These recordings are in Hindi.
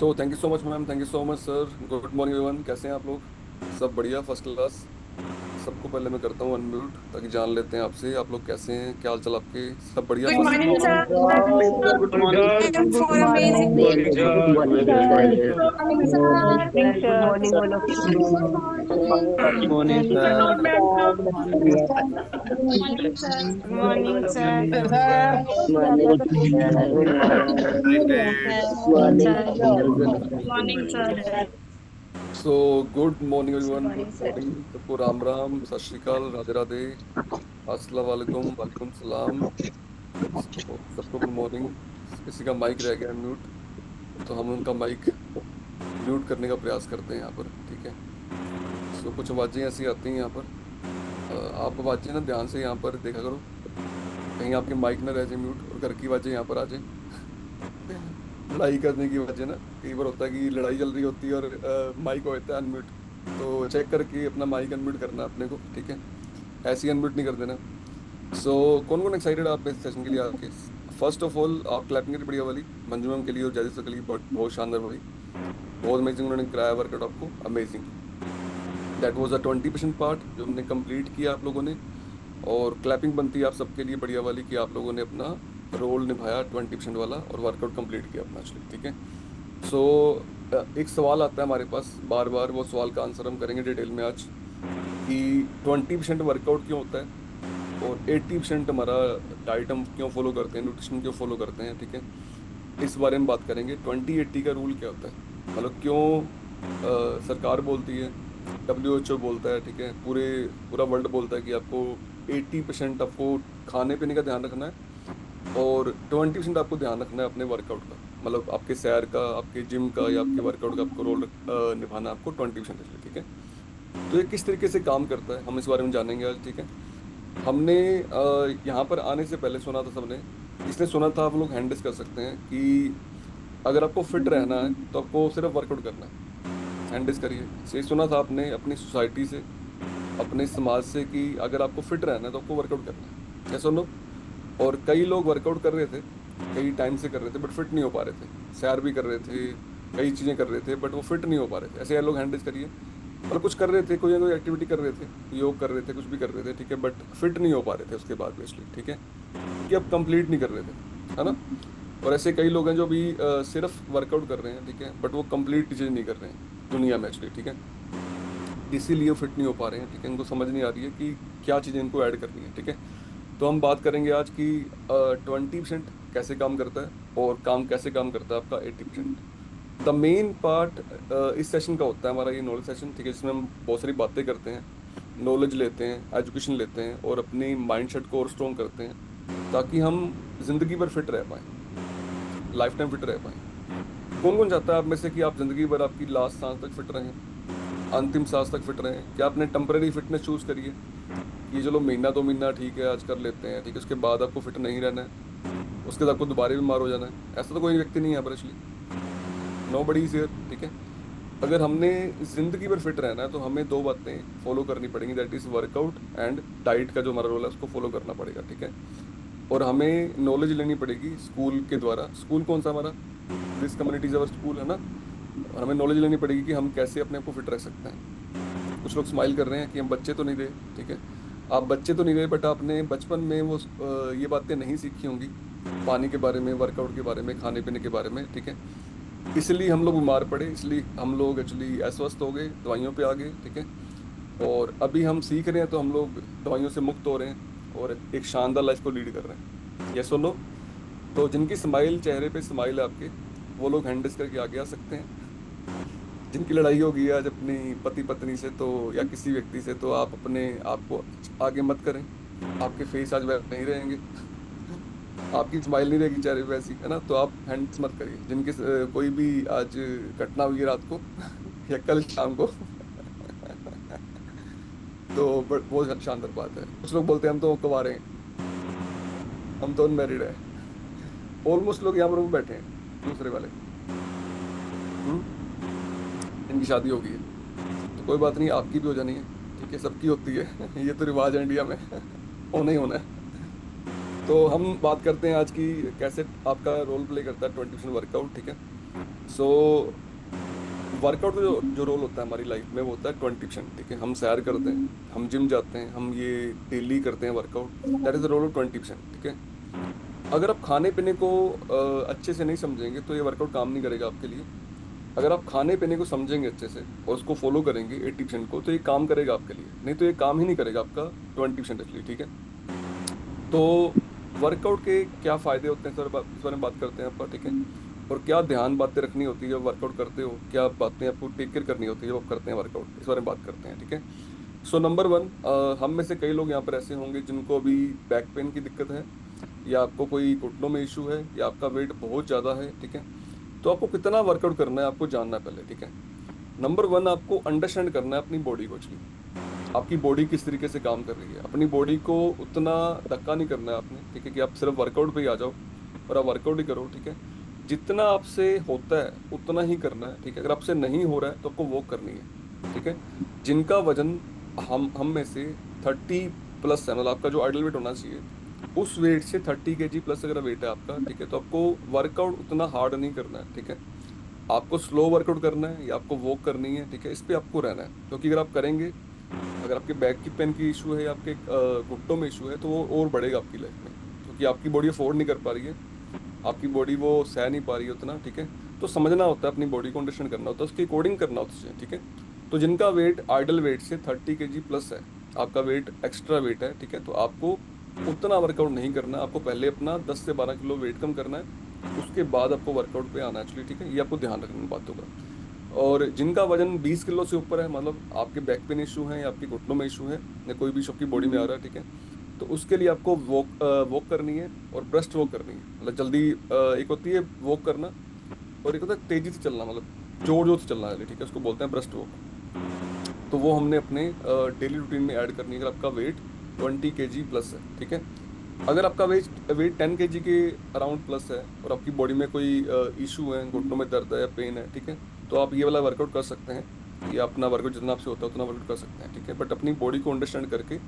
So thank you so much ma'am, thank you so much sir. Good morning everyone, कैसे हैं आप लोग? सब बढ़िया, फर्स्ट क्लास। सबको पहले मैं करता हूँ अनम्यूट ताकि जान लेते हैं आपसे आप लोग कैसे हैं, क्या हाल चाल आपके। सब बढ़िया Good first. morning, sir. Good morning, sir. Good morning, sir. And Good for morning. amazing Good day. morning, sir. Good Good morning, morning, sir. sir. Good morning, Good sir. morning, Good sir. morning, all of Good you. morning. Good morning, Good sir. morning, sir. Good morning, sir. Good morning, sir. Good morning, all of you. Good morning, sir. Good morning, sir. Good morning, sir. So good morning Good everyone, good morning, sir. Morning सबको। राम राम, सत श्री अकाल, राधे राधे, अस्सलाम वालेकुम, वालेकुम सलाम। सबको सबको गुड मॉर्निंग। किसी का माइक रह गया म्यूट तो हम उनका माइक म्यूट करने का प्रयास करते हैं यहाँ पर, ठीक है। सो कुछ आवाज़ें ऐसी आती हैं यहाँ पर। आप आवाज़ें ना ध्यान से यहाँ पर देखा करो, कहीं आपके माइक ना रह जाए म्यूट और घर की आवाज़ें यहाँ पर आ जाए। लड़ाई करने की वजह ना, कई बार होता है कि लड़ाई चल रही होती है और माइक होता है अनम्यूट। तो चेक करके अपना माइक अनम्यूट करना अपने को, ठीक है। ऐसे ही अनम्यूट नहीं कर देना। सो कौन कौन एक्साइटेड आप इस सेशन के लिए आपके? फर्स्ट ऑफ ऑल आप क्लैपिंग करिए बढ़िया वाली, मंजू मैम के लिए और जैदी सर के लिए। बहुत बहुत शानदार भाई, बहुत अमेजिंग उन्होंने कराया वर्कआउट आपको, amazing. That was a 20% part जो हमने कंप्लीट किया आप लोगों ने। और क्लैपिंग बनती है आप सबके लिए बढ़िया वाली कि आप लोगों ने अपना रोल निभाया 20% वाला और वर्कआउट कंप्लीट किया अपना एक्चुअली, ठीक है। सो एक सवाल आता है हमारे पास बार बार, वो सवाल का आंसर हम करेंगे डिटेल में आज कि 20% वर्कआउट क्यों होता है और 80% हमारा डाइट हम क्यों फॉलो करते हैं, न्यूट्रिशन क्यों फॉलो करते हैं, ठीक है। इस बारे में बात करेंगे। 20-80 का रूल क्या होता है, मतलब क्यों सरकार बोलती है, WHO बोलता है, ठीक है, पूरा वर्ल्ड बोलता है कि आपको 80% आपको खाने पीने का ध्यान रखना है और 20% आपको ध्यान रखना है अपने वर्कआउट का, मतलब आपके सैर का, आपके जिम का या आपके वर्कआउट का आपको रोल निभाना है आपको 20%, ठीक है। तो ये किस तरीके से काम करता है हम इस बारे में जानेंगे आज, ठीक है। हमने यहाँ पर आने से पहले सुना था सबने, इसने सुना था, आप लोग हैंडल्स कर सकते हैं कि अगर आपको फिट रहना है तो आपको सिर्फ वर्कआउट करना है। हैंडल्स करिए, ये सुना था आपने अपनी सोसाइटी से, अपने समाज से कि अगर आपको फिट रहना है तो आपको वर्कआउट करना है, क्या सुनो। और कई लोग वर्कआउट कर रहे थे, कई टाइम से कर रहे थे बट फिट नहीं हो पा रहे थे, सैर भी कर रहे थे, कई चीज़ें कर रहे थे बट वो फिट नहीं हो पा रहे थे। ऐसे लोग हैंडल्स करिए, मतलब कुछ कर रहे थे, कोई ना कोई एक्टिविटी कर रहे थे, योग कर रहे थे, कुछ भी कर रहे थे, ठीक है, बट फिट नहीं हो पा रहे थे उसके बाद बेसिकली, ठीक है, कि अब कंप्लीट नहीं कर रहे थे, है ना। और ऐसे कई लोग हैं जो भी सिर्फ वर्कआउट कर रहे हैं, ठीक है, बट वो कंप्लीट चीज़ें नहीं कर रहे हैं दुनिया में एक्चुअली, ठीक है। इसीलिए फिट नहीं हो पा रहे हैं, ठीक है, इनको समझ नहीं आ रही है कि क्या चीज़ें इनको ऐड करनी है, ठीक है। तो हम बात करेंगे आज की 20% कैसे काम करता है और कैसे काम करता है आपका 80%। द मेन पार्ट इस सेशन का होता है हमारा ये नॉलेज सेशन, ठीक है, जिसमें हम बहुत सारी बातें करते हैं, नॉलेज लेते हैं, एजुकेशन लेते हैं और अपनी माइंड सेट को और स्ट्रॉन्ग करते हैं ताकि हम जिंदगी भर फिट रह पाएं, लाइफ टाइम फिट रह पाएं। कौन कौन चाहता है आप में से कि आप जिंदगी भर आपकी लास्ट सांस तक फिट रहें, अंतिम सांस तक फिट रहें? क्या आपने टेम्पररी फिटनेस चूज करी है कि चलो महीना 2 महीना ठीक है आज कर लेते हैं, ठीक है, उसके बाद आपको फिट नहीं रहना है, उसके बाद आपको दोबारा बीमार हो जाना है? ऐसा तो कोई व्यक्ति नहीं है पर actually, nobody is here, ठीक है। अगर हमने जिंदगी भर फिट रहना है तो हमें दो बातें फॉलो करनी पड़ेंगी, that is workout and diet का जो हमारा रोल है उसको फॉलो करना पड़ेगा, ठीक है। और हमें नॉलेज लेनी पड़ेगी स्कूल के द्वारा। स्कूल कौन सा हमारा? This community is our school, है ना। और हमें नॉलेज लेनी पड़ेगी कि हम कैसे अपने आप को फिट रख सकते हैं। कुछ लोग स्माइल कर रहे हैं कि हम बच्चे तो नहीं रहे, ठीक है, आप बच्चे तो नहीं रहे बट आपने बचपन में वो ये बातें नहीं सीखी होंगी, पानी के बारे में, वर्कआउट के बारे में, खाने पीने के बारे में, ठीक है। इसलिए हम लोग बीमार पड़े, इसलिए हम लोग एक्चुअली अस्वस्थ हो गए, दवाइयों पे आ गए, ठीक है। और अभी हम सीख रहे हैं तो हम लोग दवाइयों से मुक्त हो रहे हैं और एक शानदार लाइफ को लीड कर रहे हैं, ये सुनो। तो जिनकी स्माइल, चेहरे पे स्माइल है आपके, वो लोग हैंड डिस्क करके आगे आ सकते हैं। जिनकी लड़ाई होगी आज अपनी पति पत्नी से तो, या किसी व्यक्ति से, तो आप अपने आप को आगे मत करें, आपके फेस आज वैसे नहीं रहेंगे, आपकी स्माइल नहीं रहेगी चेहरे पे वैसी, है ना। तो आप हैंड्स मत करिए। जिनके कोई भी आज घटना हुई है रात को या कल शाम को तो बहुत शानदार बात है। कुछ लोग बोलते हैं हम तो कुंवारे हैं, हम तो अनमैरिड है। ऑलमोस्ट लोग यहाँ पर वो बैठे हैं दूसरे वाले, इनकी शादी हो गई है, तो कोई बात नहीं, आपकी भी हो जानी है, ठीक है, सबकी होती है ये तो रिवाज है इंडिया में होना ही होना है। तो हम बात करते हैं आज की कैसे आपका रोल प्ले करता है 20% वर्कआउट, ठीक है। सो वर्कआउट का जो जो रोल होता है हमारी लाइफ में वो होता है 20%, ठीक है। हम सैर करते हैं, हम जिम जाते हैं, हम ये डेली करते हैं workout, that is the role of 20%, ठीक है। अगर आप खाने पीने को अच्छे से नहीं समझेंगे तो ये वर्कआउट काम नहीं करेगा आपके लिए। अगर आप खाने पीने को समझेंगे अच्छे से और उसको फॉलो करेंगे 80% को, तो ये काम करेगा आपके लिए, नहीं तो ये काम ही नहीं करेगा आपका 20% इसलिए, ठीक है। तो वर्कआउट के क्या फ़ायदे होते हैं सर, इस बारे में बात करते हैं आपका, ठीक है। और क्या ध्यान बातें रखनी होती है जब वर्कआउट करते हो, क्या बातें आपको टेक केयर करनी होती है जब आप करते हैं वर्कआउट, इस बारे में बात करते हैं, ठीक है। सो नंबर वन, हम में से कई लोग यहाँ पर ऐसे होंगे जिनको अभी बैक पेन की दिक्कत है, या आपको कोई घुटनों में इशू है, या आपका वेट बहुत ज़्यादा है, ठीक है। तो आपको कितना वर्कआउट करना है आपको जानना है पहले, ठीक है। नंबर वन, आपको अंडरस्टैंड करना है अपनी बॉडी को एक्चुअली, आपकी बॉडी किस तरीके से काम कर रही है। अपनी बॉडी को उतना धक्का नहीं करना है आपने, ठीक है, कि आप सिर्फ वर्कआउट पे ही आ जाओ और आप वर्कआउट ही करो, ठीक है। जितना आपसे होता है उतना ही करना है, ठीक है। अगर आपसे नहीं हो रहा है तो आपको वॉक करनी है, ठीक है। जिनका वजन हम में से 30+ है, मतलब आपका जो आइडल वेट होना चाहिए उस वेट से 30 kg+ अगर वेट है आपका, ठीक है, तो आपको वर्कआउट उतना हार्ड नहीं करना है, ठीक है। आपको स्लो वर्कआउट करना है या आपको वॉक करनी है, ठीक है, इस पे आपको रहना है। क्योंकि अगर आप करेंगे, अगर आपके बैक की पेन की इशू है या आपके घुटनों में इशू है, तो वो और बढ़ेगा आपकी लाइफ में, क्योंकि आपकी बॉडी अफोर्ड नहीं कर पा रही है, आपकी बॉडी वो सह नहीं पा रही है उतना, ठीक है। तो समझना होता है अपनी बॉडी को, अंडरस्टैंड करना होता है, उसके अकॉर्डिंग करना होता है, ठीक है। तो जिनका वेट आइडल वेट से 30 kg+ है, आपका वेट एक्स्ट्रा वेट है, ठीक है, तो आपको उतना वर्कआउट नहीं करना, आपको पहले अपना 10 से 12 किलो वेट कम करना है, उसके बाद आपको वर्कआउट पे आना है एक्चुअली, ठीक है। ये आपको ध्यान रखना इन बातों का। और जिनका वजन 20 किलो से ऊपर है, मतलब आपके बैक पेन इशू है या आपके घुटनों में इशू है या कोई भी इशू आपकी बॉडी में आ रहा है, ठीक है, तो उसके लिए आपको वॉक करनी है और ब्रेस्ट वॉक करनी है। मतलब जल्दी एक होती है वॉक करना और एक होता है तेजी से चलना, मतलब जोर जोर से चलना है, ठीक है, उसको बोलते हैं ब्रेस्ट वॉक। तो वो हमने अपने डेली रूटीन में ऐड करनी है अगर आपका वेट 20 kg+ है, ठीक है। अगर आपका वेट वेट 10 kg के अराउंड प्लस है और आपकी बॉडी में कोई इशू है, घुटनों में दर्द है या पेन है, ठीक है, तो आप ये वाला वर्कआउट कर सकते हैं, या अपना वर्कआउट जितना आपसे होता है उतना वर्कआउट कर सकते हैं, ठीक है। बट अपनी बॉडी को अंडरस्टैंड करके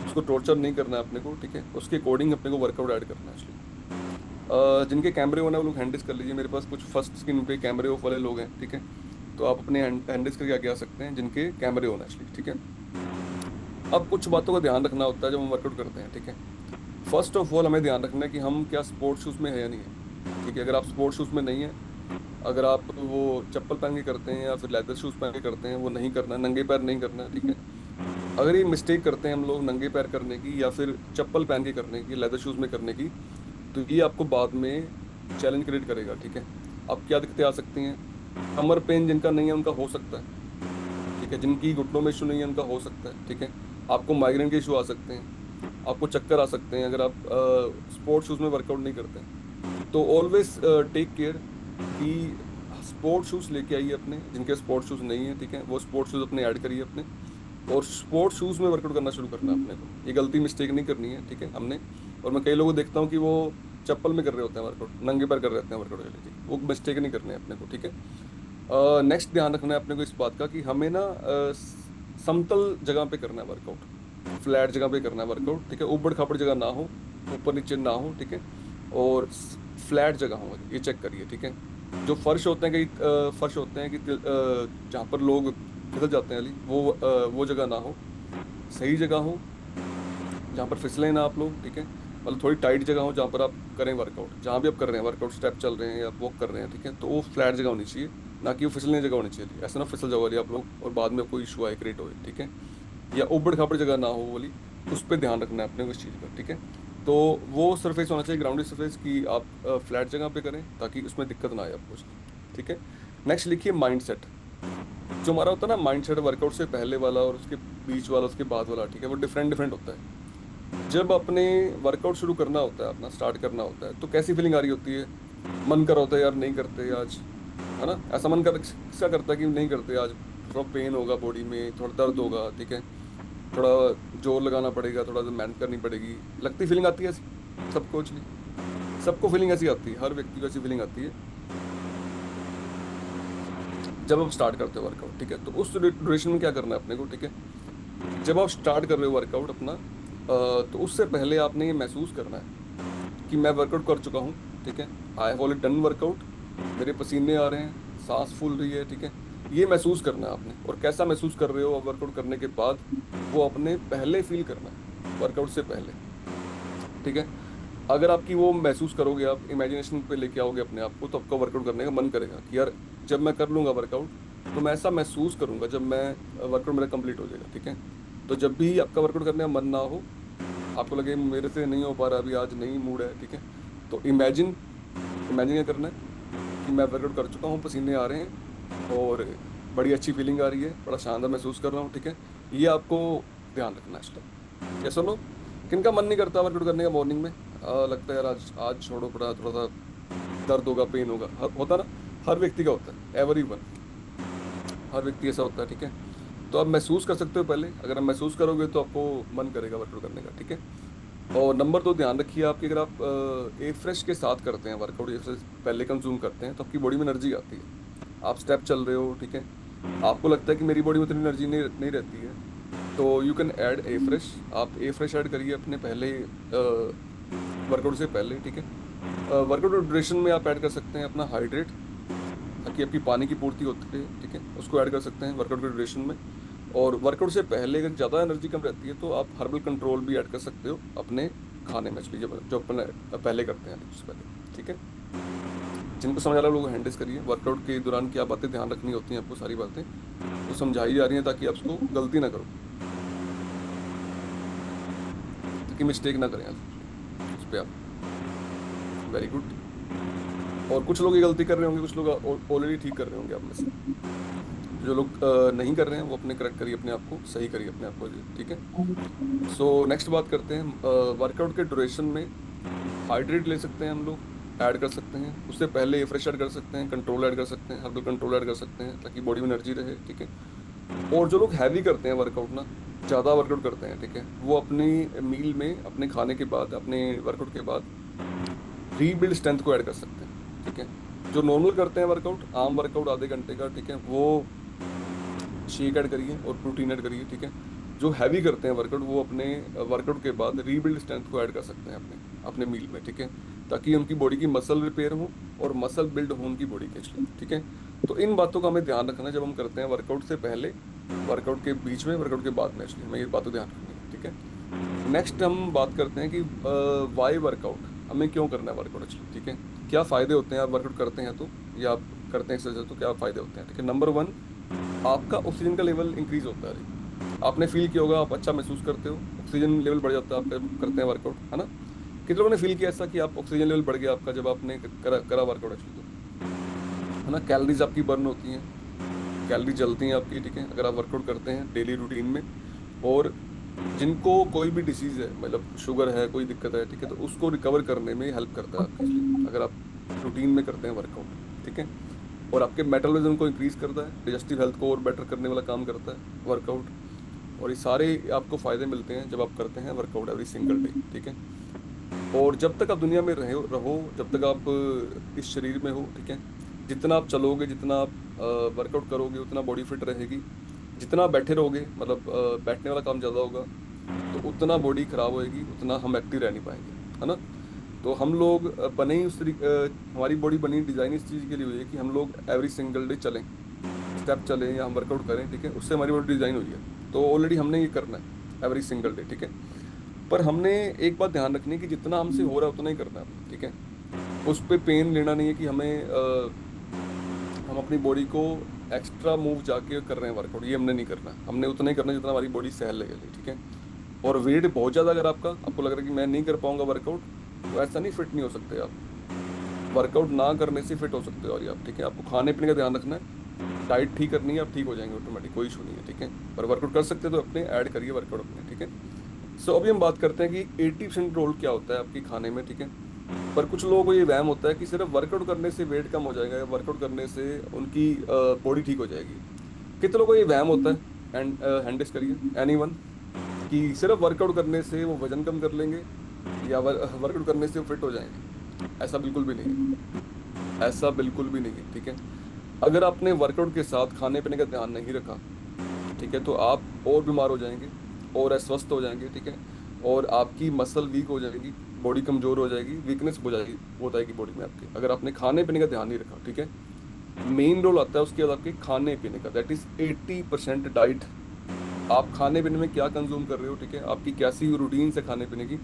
उसको टॉर्चर नहीं करना है अपने को, ठीक है, उसके अकॉर्डिंग अपने को वर्कआउट ऐड करना है एक्चुअली। जिनके कैमरे ऑन है वो लोग हैंड कर लीजिए, मेरे पास कुछ फर्स्ट स्क्रीन पे कैमरे ऑफ वाले लोग हैं, ठीक है, तो आप अपने हैंड करके आगे आ सकते हैं जिनके कैमरे ऑन है एक्चुअली, ठीक है। अब कुछ बातों का ध्यान रखना होता है जब हम वर्कआउट करते हैं, ठीक है। फर्स्ट ऑफ ऑल हमें ध्यान रखना है कि हम क्या स्पोर्ट्स शूज़ में है या नहीं है, ठीक है। अगर आप स्पोर्ट्स शूज़ में नहीं है, अगर आप वो चप्पल पहन के करते हैं या फिर लेदर शूज़ पहन के करते हैं, वो नहीं करना है, नंगे पैर नहीं करना है, ठीक है। अगर ये मिस्टेक करते हैं हम लोग नंगे पैर करने की या फिर चप्पल पहन के करने की, लेदर शूज़ में करने की, तो ये आपको बाद में चैलेंज क्रिएट करेगा, ठीक है। अब क्या दिक्कतें आ सकती हैं, कमर पेन जिनका नहीं है उनका हो सकता है, ठीक है, जिनकी घुटनों में इशू नहीं है उनका हो सकता है, ठीक है। आपको माइग्रेन के इशू आ सकते हैं, आपको चक्कर आ सकते हैं अगर आप स्पोर्ट्स शूज़ में वर्कआउट नहीं करते हैं। तो ऑलवेज टेक केयर कि स्पोर्ट्स शूज़ लेके आइए अपने, जिनके स्पोर्ट्स शूज़ नहीं है, ठीक है, वो स्पोर्ट्स शूज़ अपने ऐड करिए अपने, और स्पोर्ट्स शूज़ में वर्कआउट करना शुरू करना है अपने को। ये गलती मिस्टेक नहीं करनी है, ठीक है, हमने। और मैं कई लोगों को देखता हूँ कि वो चप्पल में कर रहे होते हैं वर्कआउट, नंगे पैर कर रहे होते हैं वर्कआउट, ठीक है, वो मिस्टेक नहीं करनी है अपने को, ठीक है। नेक्स्ट ध्यान रखना है अपने को इस बात का कि हमें ना समतल जगह पे करना है वर्कआउट, फ्लैट जगह पे करना है वर्कआउट, ठीक है, ऊबड़ खाबड़ जगह ना हो, ऊपर नीचे ना हो, ठीक है, और फ्लैट जगह हो, ये चेक करिए, ठीक है। जो फर्श होते हैं, कई फर्श होते हैं कि जहाँ पर लोग फिसल जाते हैं अली, वो जगह ना हो, सही जगह हो जहाँ पर फिसलें ना आप लोग, ठीक है, मतलब थोड़ी टाइट जगह हो जहाँ पर आप करें वर्कआउट, जहाँ भी आप कर रहे हैं वर्कआउट, स्टेप चल रहे हैं या वॉक कर रहे हैं, ठीक है, तो वो फ्लैट जगह होनी चाहिए, ना कि वो फिसलने जगह होनी चाहिए। ऐसा ना फिसल जाओ वाली आप लोग और बाद में कोई इशू आए, क्रिएट होए, ठीक है, या ऊबड़ खाबड़ जगह ना हो वाली, उस पर ध्यान रखना है अपने को इस चीज़ का, ठीक है। तो वो सरफेस होना चाहिए ग्राउंडेड सरफेस की आप फ्लैट जगह पे करें ताकि उसमें दिक्कत ना आए आपको उसकी, ठीक है। नेक्स्ट लिखिए माइंड सेट। जो हमारा होता है ना माइंड सेट, वर्कआउट से पहले वाला और उसके बीच वाला, उसके बाद वाला, ठीक है, वो डिफरेंट डिफरेंट होता है। जब अपने वर्कआउट शुरू करना होता है, अपना स्टार्ट करना होता है, तो कैसी फीलिंग आ रही होती है, मन कर होता है यार नहीं करते आज, है ना, ऐसा मन कर किसका करता है कि नहीं करते आज, थोड़ा पेन होगा बॉडी में, थोड़ा दर्द होगा, ठीक है, थोड़ा जोर लगाना पड़ेगा, थोड़ा सा मेहनत करनी पड़ेगी, लगती फीलिंग आती है ऐसी सबको, सबको फीलिंग ऐसी आती है, हर व्यक्ति को ऐसी फीलिंग आती है जब आप स्टार्ट करते हो वर्कआउट, ठीक है। तो उस ड्यूरेशन में क्या करना है अपने को, ठीक है, जब आप स्टार्ट कर रहे हो वर्कआउट अपना, तो उससे पहले आपने ये महसूस करना है कि मैं वर्कआउट कर चुका हूँ, ठीक है, I have already done workout, मेरे पसीने आ रहे हैं, सांस फूल रही है, ठीक है। ये महसूस करना है आपने, और कैसा महसूस कर रहे हो वर्कआउट करने के बाद, वो अपने पहले फील करना है, वर्कआउट से पहले, ठीक है। अगर आपकी वो महसूस करोगे, आप इमेजिनेशन पे लेके आओगे अपने आप को, तो आपका वर्कआउट करने का मन करेगा कि यार जब मैं कर लूंगा वर्कआउट, तो मैं ऐसा महसूस करूंगा जब मैं वर्कआउट मेरा कंप्लीट हो जाएगा, ठीक है। तो जब भी आपका वर्कआउट करने का मन ना हो, आपको लगे मेरे से नहीं हो पा रहा अभी, आज नहीं मूड है, ठीक है, तो इमेजिन इमेजिन क्या करना है कि मैं वर्कआउट कर चुका हूँ, पसीने आ रहे हैं और बड़ी अच्छी फीलिंग आ रही है, बड़ा शानदार महसूस कर रहा हूँ, ठीक है। ये आपको ध्यान रखना है इस टाइम। कैसे लो किनका मन नहीं करता वर्कआउट करने का मॉर्निंग में, लगता है यार आज आज छोड़ो, पड़ा थोड़ा सा दर्द होगा, पेन होगा, होता ना, हर व्यक्ति का होता है, एवरी वन, हर व्यक्ति ऐसा होता है, ठीक है। तो आप महसूस कर सकते हो पहले, अगर आप महसूस करोगे तो आपको मन करेगा वर्कआउट करने का, ठीक है। और नंबर 2, ध्यान रखिए आपकी, अगर आप ए फ्रेश के साथ करते हैं वर्कआउट, ए फ्रेश पहले कंज्यूम करते हैं, तो आपकी बॉडी में एनर्जी आती है। आप स्टेप चल रहे हो, ठीक है, आपको लगता है कि मेरी बॉडी में उतनी एनर्जी नहीं रहती है, तो you can add a fresh. आप ए फ्रेश ऐड करिए अपने पहले वर्कआउट से पहले, ठीक है। वर्कआउट ड्यूरेशन में आप ऐड कर सकते हैं अपना हाइड्रेट, ताकि आपकी पानी की पूर्ति होती है, ठीक है, उसको ऐड कर सकते हैं वर्कआउट के ड्यूरेशन में। और वर्कआउट से पहले अगर ज़्यादा एनर्जी कम रहती है, तो आप हर्बल कंट्रोल भी ऐड कर सकते हो अपने खाने में, जब जो अपन पहले करते हैं, उससे पहले, ठीक है। जिनको समझ आ रहा है लोग हैंडल्स करिए, वर्कआउट के दौरान क्या बातें ध्यान रखनी होती हैं आपको, सारी बातें तो समझाई जा रही हैं, ताकि आप उसको गलती ना करो, ताकि मिस्टेक ना करें आप उस पर आप। Very good. और कुछ लोग ये गलती कर रहे होंगे, कुछ लोग ऑलरेडी ठीक कर रहे होंगे आप में से। जो लोग नहीं कर रहे हैं वो अपने करेक्ट करिए, अपने आप को सही करिए, अपने आप को जी, ठीक है। सो नेक्स्ट बात करते हैं, वर्कआउट के ड्यूरेशन में हाइड्रेट ले सकते हैं हम लोग, ऐड कर सकते हैं, उससे पहले फ्रेश ऐड कर सकते हैं, कंट्रोल ऐड कर सकते हैं, हर्बल कंट्रोल ऐड कर सकते हैं, ताकि बॉडी में एनर्जी रहे, ठीक है। और जो लोग हैवी करते हैं वर्कआउट ना, ज़्यादा वर्कआउट करते हैं, ठीक है, वो अपनी मील में, अपने खाने के बाद, अपने वर्कआउट के बाद रीबिल्ड स्ट्रेंथ को ऐड कर सकते हैं, ठीक है। जो नॉर्मल करते हैं वर्कआउट, आम वर्कआउट आधे घंटे का, ठीक है, वो शेक ऐड करिए और प्रोटीन ऐड करिए, ठीक है। जो हैवी करते हैं वर्कआउट, वो अपने वर्कआउट के बाद रीबिल्ड स्ट्रेंथ को ऐड कर सकते हैं अपने अपने मील में, ठीक है, ताकि उनकी बॉडी की मसल रिपेयर हो और मसल बिल्ड हो उनकी बॉडी के लिए, ठीक है। तो इन बातों का हमें ध्यान रखना है जब हम करते हैं वर्कआउट से पहले, वर्कआउट के बीच में, वर्कआउट के बाद में, इसलिए हमें ये बातों ध्यान रखनी है, ठीक है। नेक्स्ट हम बात करते हैं कि वाई वर्कआउट, हमें क्यों करना है वर्कआउट एक्चुअली, ठीक है, क्या फ़ायदे होते हैं आप वर्कआउट करते हैं तो, या आप करते हैं एक्सरसाइज तो क्या फ़ायदे होते हैं, ठीक है। नंबर 1, आपका ऑक्सीजन का लेवल इंक्रीज होता है। आपने फील किया होगा, आप अच्छा महसूस करते हो, ऑक्सीजन लेवल बढ़ जाता है आपका, करते हैं वर्कआउट, है ना। कितने लोगों ने फील किया ऐसा कि आप ऑक्सीजन लेवल बढ़ गया आपका जब आपने करा वर्कआउट एक्चुअली, तो है ना। कैलोरीज आपकी बर्न होती हैं, कैलोरी जलती हैं आपकी, ठीक है, अगर आप वर्कआउट करते हैं डेली रूटीन में। और जिनको कोई भी डिसीज़ है, मतलब शुगर है, कोई दिक्कत है, ठीक है, तो उसको रिकवर करने में हेल्प करता है आपकी, अगर आप रूटीन में करते हैं वर्कआउट, ठीक है। और आपके मेटाबॉलिज्म को इंक्रीज करता है, डाइजेस्टिव हेल्थ को और बेटर करने वाला काम करता है वर्कआउट। और ये सारे आपको फ़ायदे मिलते हैं जब आप करते हैं वर्कआउट एवरी सिंगल डे, ठीक है। और जब तक आप दुनिया में रहो, जब तक आप इस शरीर में हो, ठीक है, जितना आप चलोगे, जितना आप वर्कआउट करोगे, उतना बॉडी फिट रहेगी। जितना बैठे रहोगे, मतलब बैठने वाला काम ज़्यादा होगा, तो उतना बॉडी ख़राब होएगी, उतना हम एक्टिव रह नहीं पाएंगे, है ना। तो हम लोग बने ही उस हमारी बॉडी बनी, डिज़ाइन इस चीज़ के लिए हुई है कि हम लोग एवरी सिंगल डे चलें, स्टेप चलें या हम वर्कआउट करें, ठीक है, उससे हमारी बॉडी डिज़ाइन हुई है। तो ऑलरेडी हमने ये करना है एवरी सिंगल डे, ठीक है। पर हमने एक बात ध्यान रखनी है कि जितना हमसे हो रहा है उतना ही करना है, ठीक है। उस पर पेन लेना नहीं है कि हम अपनी बॉडी को एक्स्ट्रा मूव जाके कर रहे हैं वर्कआउट, ये हमने नहीं करना। हमने उतना ही करना जितना हमारी बॉडी सहल लगेगी, ठीक है। और वेट बहुत ज़्यादा अगर आपको लग रहा है कि मैं नहीं कर पाऊंगा वर्कआउट, तो ऐसा नहीं, फिट नहीं हो सकते आप। वर्कआउट ना करने से फिट हो सकते हो और आप, ठीक है। आपको खाने पीने का ध्यान रखना है, डाइट ठीक करनी है, आप ठीक हो जाएंगे ऑटोमेटिक, कोई इशू नहीं है, ठीक है। पर वर्कआउट कर सकते हो तो अपने ऐड करिए वर्कआउट अपने, ठीक है। सो अभी हम बात करते हैं कि 80% रोल क्या होता है आपकी खाने में, ठीक है। पर कुछ लोगों को ये वहम होता है कि सिर्फ वर्कआउट करने से वेट कम हो जाएगा या वर्कआउट करने से उनकी बॉडी ठीक हो जाएगी। कितने लोगों को ये वहम होता है, एंड हैंड करिए एनीवन, कि सिर्फ वर्कआउट करने से वो वजन कम कर लेंगे या वर्कआउट करने से वो फिट हो जाएंगे। ऐसा बिल्कुल भी नहीं है, ऐसा बिल्कुल भी नहीं है, ठीक है। अगर आपने वर्कआउट के साथ खाने पीने का ध्यान नहीं रखा, ठीक है, तो आप और बीमार हो जाएंगे और अस्वस्थ हो जाएंगे, ठीक है। और आपकी मसल वीक हो जाएगी, बॉडी कमजोर हो जाएगी, वीकनेस हो जाएगी बॉडी में आपके, अगर आपने खाने पीने का ध्यान नहीं रखा। ठीक है, मेन रोल आता है उसके बाद आपके खाने पीने का, दैट इज 80% डाइट। आप खाने पीने में क्या कंज्यूम कर रहे हो, ठीक है, आपकी कैसी रूटीन से खाने पीने की,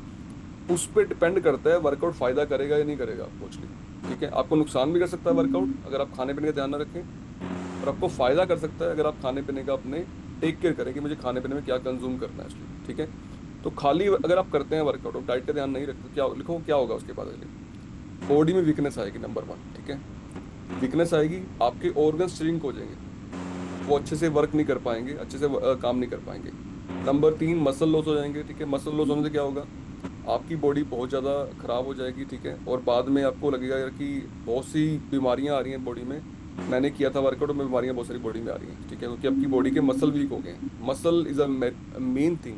उस पर डिपेंड करता है वर्कआउट फायदा करेगा या नहीं करेगा आपको एक्चुअली। ठीक है, आपको नुकसान भी कर सकता है वर्कआउट अगर आप खाने पीने का ध्यान ना रखें, और आपको फायदा कर सकता है अगर आप खाने पीने का अपने टेक केयर करें कि मुझे खाने पीने में क्या कंज्यूम करना है एक्चुअली। ठीक है, तो खाली अगर आप करते हैं वर्कआउट और डाइट का ध्यान नहीं रखते, क्या लिखो क्या होगा उसके बाद, बॉडी में वीकनेस आएगी नंबर 1। ठीक है, वीकनेस आएगी, आपके ऑर्गन श्रिंक हो जाएंगे, वो अच्छे से वर्क नहीं कर पाएंगे, अच्छे से काम नहीं कर पाएंगे। नंबर 3, मसल लॉस हो जाएंगे। ठीक है, मसल लॉस होने से क्या होगा, आपकी बॉडी बहुत ज़्यादा खराब हो जाएगी। ठीक है, और बाद में आपको लगेगा यार कि बहुत सी बीमारियां आ रही हैं बॉडी में, मैंने किया था वर्कआउट में, बीमारियां बहुत सारी बॉडी में आ रही हैं। ठीक है, क्योंकि आपकी बॉडी के मसल वीक हो गए हैं। Muscle is a main thing.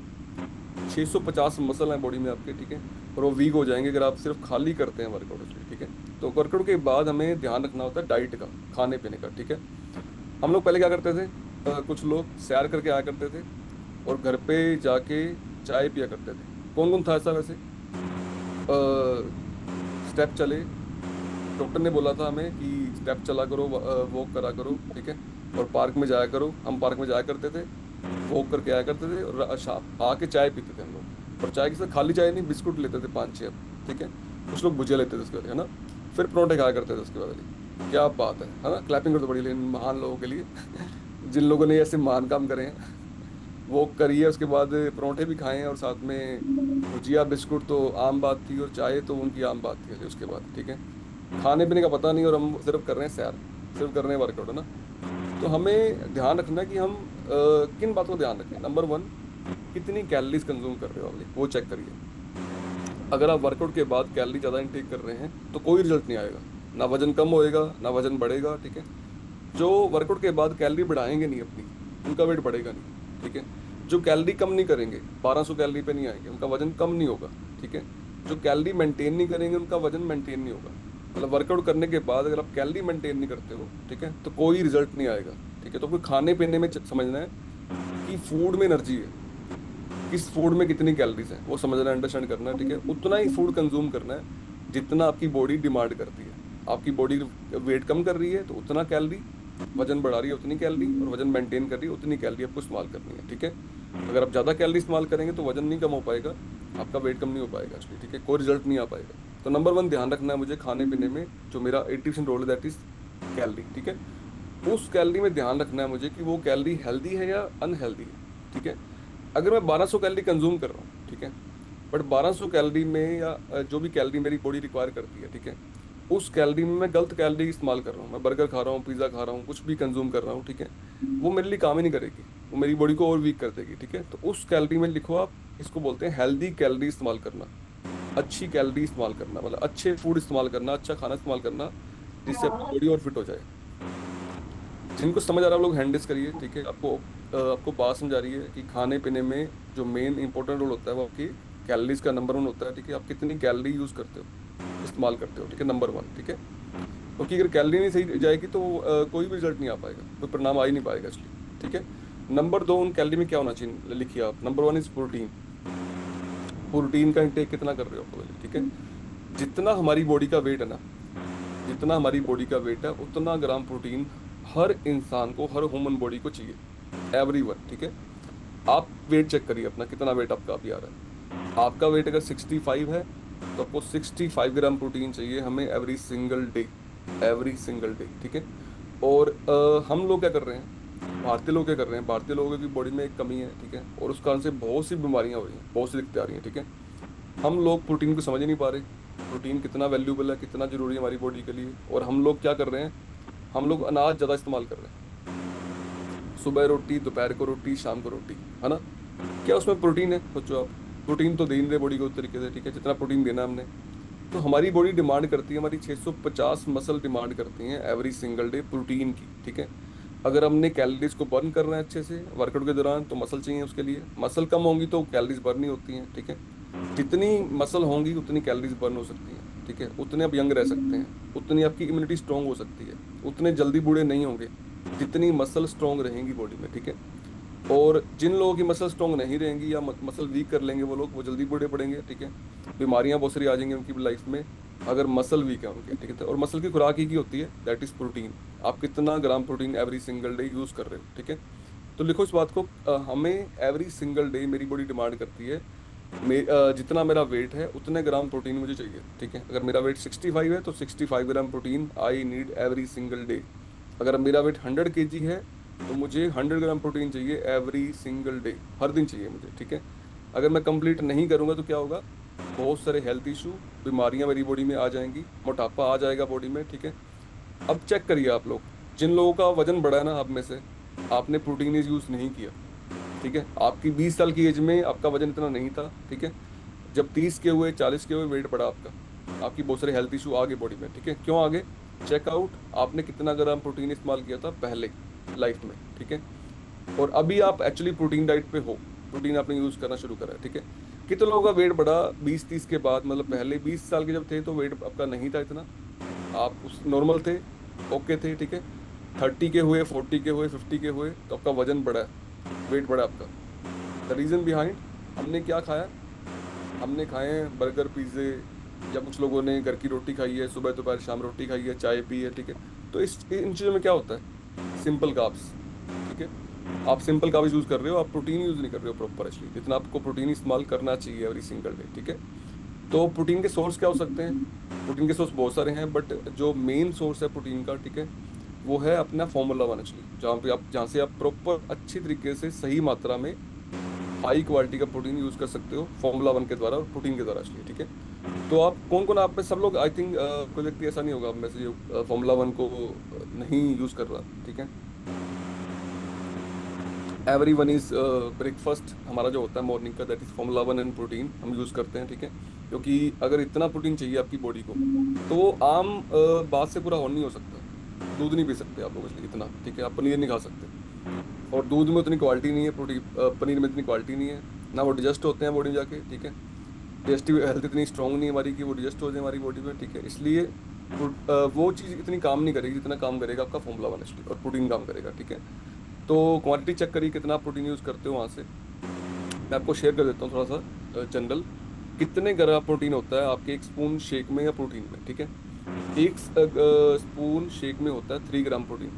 650 muscle हैं बॉडी में आपके। ठीक है, और वो वीक हो जाएंगे अगर आप सिर्फ खाली करते हैं वर्कआउट इसलिए। ठीक है, तो वर्कआउट के बाद हमें ध्यान रखना होता है डाइट का, खाने पीने का। ठीक है, हम लोग पहले क्या करते थे, कुछ लोग सैर करके आया करते थे और घर पे जाके चाय पिया करते थे। कौन कौन था ऐसा वैसे, स्टेप चले, डॉक्टर ने बोला था हमें कि स्टेप चला करो, वॉक करा करो। ठीक है, और पार्क में जाया करो, हम पार्क में जाया करते थे, वॉक करके आया करते थे, और शाम आके चाय पीते थे हम लोग। और चाय के साथ खाली चाय नहीं, बिस्कुट लेते थे 5-6। ठीक है, कुछ लोग भुजिया लेते थे उसके बाद, है ना, फिर परोठे खाया करते थे उसके बाद। क्या बात है ना, क्लैपिंग कर दो बड़ी, लेकिन महान लोगों के लिए जिन लोगों ने ऐसे महान काम करे हैं। वो करिए, उसके बाद परोठे भी खाएं और साथ में भुजिया बिस्कुट तो आम बात थी, और चाय तो उनकी आम बात थी उसके बाद। ठीक है, खाने पीने का पता नहीं और हम सिर्फ कर रहे हैं सैर, सिर्फ कर रहे हैं वर्कआउट, है ना। तो हमें ध्यान रखना है कि हम किन बातों का ध्यान रखें। नंबर 1, कितनी कैलोरीज कंज्यूम कर रहे हो आप, वो चेक करिए। अगर आप वर्कआउट के बाद कैलोरी ज़्यादा इंटेक कर रहे हैं तो कोई रिजल्ट नहीं आएगा, ना वजन कम होएगा ना वजन बढ़ेगा। ठीक है, जो वर्कआउट के बाद कैलोरी बढ़ाएंगे नहीं अपनी, उनका वेट बढ़ेगा नहीं। ठीक है, जो कैलोरी कम नहीं करेंगे, 1200 कैलोरी पे नहीं आएंगे, उनका वजन कम नहीं होगा। ठीक है, जो कैलोरी मेंटेन नहीं करेंगे उनका वजन मेंटेन नहीं होगा। मतलब वर्कआउट करने के बाद अगर आप कैलोरी मेंटेन नहीं करते हो, ठीक है, तो कोई रिजल्ट नहीं आएगा। ठीक है, तो आपको खाने पीने में समझना है कि फूड में एनर्जी है, किस फूड में कितनी कैलोरीज है वो समझना है, अंडरस्टैंड करना है। ठीक है, उतना ही फूड कंज्यूम करना है जितना आपकी बॉडी डिमांड करती है। आपकी बॉडी वेट कम कर रही है तो उतना कैलोरी, वजन बढ़ा रही है उतनी कैलोरी, और वजन मेंटेन कर रही है उतनी कैलोरी आपको इस्तेमाल करनी है। ठीक है, अगर आप ज़्यादा कैलोरी इस्तेमाल करेंगे तो वजन नहीं कम हो पाएगा, आपका वेट कम नहीं हो पाएगा एक्चुअली। ठीक है, कोई रिजल्ट नहीं आ पाएगा। तो नंबर 1 ध्यान रखना है मुझे खाने पीने में, जो मेरा 80% रोल है दैट इज कैलोरी। ठीक है, उस कैलोरी में ध्यान रखना है मुझे कि वो कैलोरी हेल्दी है या अनहेल्दी है। ठीक है, अगर मैं 1200 कैलोरी कंज्यूम कर रहा हूँ, ठीक है, बट 1200 कैलोरी में या जो भी कैलोरी मेरी बॉडी रिक्वायर करती है, ठीक है, उस कैलोरी में मैं गलत कैलोरी इस्तेमाल कर रहा हूँ, मैं बर्गर खा रहा हूँ, पिज़्ज़ा खा रहा हूँ, कुछ भी कंज्यूम कर रहा हूँ, ठीक है, वो मेरे लिए काम ही नहीं करेगी, वो मेरी बॉडी को और वीक कर देगी। ठीक है, तो उस कैलोरी में लिखो आप, इसको बोलते हैं हेल्दी कैलोरी इस्तेमाल करना, अच्छी कैलोरी इस्तेमाल करना, मतलब अच्छे फूड इस्तेमाल करना, अच्छा खाना इस्तेमाल करना, जिससे आपकी बॉडी और फिट हो जाए। जिनको समझ आ रहा है वो लोग हैंड रेस करिए। ठीक है, आपको बात समझ आ रही है कि खाने पीने में जो मेन इंपॉर्टेंट रोल होता है वो आपकी कैलोरीज का नंबर 1 होता है। ठीक है, आप कितनी कैलोरी यूज़ करते हो, इस्तेमाल करते हो। ठीक है, नंबर 1। ठीक है, क्योंकि अगर कैलोरी नहीं सही जाएगी तो कोई भी रिजल्ट नहीं आ पाएगा, कोई परिणाम आ ही नहीं पाएगा इसलिए। ठीक है, नंबर 2, उन कैलोरी में क्या होना चाहिए लिखिए आप। Number 1 is protein. प्रोटीन का इंटेक कितना कर रहे हो आप, ठीक है, जितना हमारी बॉडी का वेट है ना, जितना हमारी बॉडी का वेट है उतना ग्राम प्रोटीन हर इंसान को, हर ह्यूमन बॉडी को चाहिए, एवरीवन। ठीक है, आप वेट चेक करिए अपना, कितना वेट आपका अभी आ रहा है। आपका वेट अगर 65 है तो आपको 65 ग्राम प्रोटीन चाहिए हमें every single day, every single day. ठीक है, और हम लोग क्या कर रहे हैं, भारतीय लोग क्या कर रहे हैं, भारतीय लोगों की बॉडी में एक कमी है। ठीक है, और उस कारण से बहुत सी बीमारियां हो रही हैं, बहुत सी दिक्कतें आ रही हैं। ठीक है, हम लोग प्रोटीन को समझ ही नहीं पा रहे, प्रोटीन कितना वैल्यूबल है, कितना ज़रूरी है हमारी बॉडी के लिए। और हम लोग क्या कर रहे हैं, हम लोग अनाज ज़्यादा इस्तेमाल कर रहे हैं, सुबह रोटी, दोपहर को रोटी, शाम को रोटी, है ना। क्या उसमें प्रोटीन है, सोचो आप, प्रोटीन तो दे नहीं रहे बॉडी को उस तरीके से। ठीक है, जितना प्रोटीन देना हमने, तो हमारी बॉडी डिमांड करती है, हमारी 650 मसल डिमांड करती हैं एवरी सिंगल डे प्रोटीन की। ठीक है, अगर हमने कैलोरीज को बर्न करना है अच्छे से वर्कआउट के दौरान तो मसल चाहिए उसके लिए, मसल कम होंगी तो कैलोरीज बर्न नहीं होती हैं। ठीक है, जितनी मसल होंगी उतनी कैलोरीज बर्न हो सकती हैं। ठीक है, उतने आप यंग रह सकते हैं, उतनी आपकी इम्यूनिटी स्ट्रांग हो सकती है, उतने जल्दी बूढ़े नहीं होंगे जितनी मसल स्ट्रांग रहेंगी बॉडी में। ठीक है, और जिन लोगों की मसल स्ट्रॉन्ग नहीं रहेंगी या मसल वीक कर लेंगे वो लोग, वो जल्दी बूढ़े पड़ेंगे, ठीक है। बीमारियां बहुत सारी आ जाएंगी उनकी लाइफ में अगर मसल वीक है उनके, ठीक है। और मसल की खुराक ही की होती है, दैट इज प्रोटीन। आप कितना gram protein every single day use कर रहे हो, ठीक है। तो लिखो इस बात को, हमें एवरी सिंगल डे मेरी बॉडी डिमांड करती है, जितना मेरा वेट है उतने ग्राम प्रोटीन मुझे चाहिए, ठीक है। अगर मेरा वेट 65 है तो 65 gram protein I need every single day. अगर मेरा वेट 100 kg है तो मुझे 100 ग्राम प्रोटीन चाहिए एवरी सिंगल डे, हर दिन चाहिए मुझे, ठीक है। अगर मैं कंप्लीट नहीं करूंगा तो क्या होगा, बहुत सारे हेल्थ इशू, बीमारियां मेरी बॉडी में आ जाएंगी, मोटापा आ जाएगा बॉडी में, ठीक है। अब चेक करिए आप लोग, जिन लोगों का वजन बढ़ा है ना आप में से, आपने प्रोटीन यूज नहीं किया, ठीक है। आपकी 20 साल की एज में आपका वजन इतना नहीं था, ठीक है। जब 30 के हुए, 40 के हुए, वेट बढ़ा आपका, आपकी बहुत सारे हेल्थ इशू आ गए बॉडी में, ठीक है। क्यों आगे, चेकआउट आपने कितना ग्राम प्रोटीन इस्तेमाल किया था पहले लाइफ में, ठीक है। और अभी आप एक्चुअली प्रोटीन डाइट पे हो, प्रोटीन आपने यूज करना शुरू करा है, ठीक है। कितने लोगों का वेट बढ़ा 20-30 के बाद, मतलब पहले 20 साल के जब थे तो वेट आपका नहीं था इतना, आप उस नॉर्मल थे, ओके थे, ठीक है। 30 के हुए, 40 के हुए, 50 के हुए तो आपका वजन बढ़ा है, वेट बढ़ा आपका। द रीजन बिहाइंड, हमने क्या खाया, हमने खाए हैं बर्गर, पिज्ज़े, या कुछ लोगों ने घर की रोटी खाई है, सुबह दोपहर शाम रोटी खाई है, चाय पी है, ठीक है। तो इस इन चीज़ों में क्या होता है, सिंपल कार्ब्स, ठीक है। आप सिंपल कार्ब्स यूज़ कर रहे हो, आप प्रोटीन यूज़ नहीं कर रहे हो प्रॉपर एक्चुअली, जितना आपको प्रोटीन इस्तेमाल करना चाहिए एवरी सिंगल डे, ठीक है। तो प्रोटीन के सोर्स क्या हो सकते हैं, प्रोटीन के सोर्स बहुत सारे हैं, बट जो मेन सोर्स है प्रोटीन का, ठीक है, वो है अपना Formula 1 एक्चुअली, जहाँ से आप प्रॉपर अच्छी तरीके से सही मात्रा में हाई क्वालिटी का प्रोटीन यूज कर सकते हो Formula 1 के द्वारा और प्रोटीन के द्वारा इसलिए, ठीक है। तो आप कौन कौन, आप में सब लोग, आई थिंक कोई व्यक्ति ऐसा नहीं होगा आप में से जो Formula 1 को नहीं यूज कर रहा, ठीक है। एवरी वन इज ब्रेकफास्ट हमारा जो होता है मॉर्निंग का, that is Formula 1 and protein हम यूज करते हैं, ठीक है। क्योंकि अगर इतना प्रोटीन चाहिए आपकी बॉडी को तो वो आम बात से पूरा हो नहीं हो सकता। दूध नहीं पी सकते आप लोग इसलिए इतना, ठीक है। आप पनीर नहीं खा सकते, और दूध में उतनी क्वालिटी नहीं है, प्रोटीन पनीर में इतनी क्वालिटी नहीं है ना, वो डिजेस्ट होते हैं बॉडी में जाके, ठीक है। डाइजेस्टिव हेल्थ इतनी स्ट्रांग नहीं है हमारी कि वो डिजेस्ट हो जाए हमारी बॉडी में, ठीक है। इसलिए वो चीज़ इतनी काम नहीं करेगी जितना काम करेगा आपका Formula 1 एक्चुअली, और प्रोटीन काम करेगा, ठीक है। तो क्वांटिटी चेक करिए कितना प्रोटीन यूज़ करते हो वहाँ से। मैं आपको शेयर कर देता हूँ थोड़ा सा जनरल, कितने ग्राम प्रोटीन होता है आपके एक स्पून शेक में या प्रोटीन में, ठीक है। एक स्पून शेक में होता है 3 ग्राम प्रोटीन,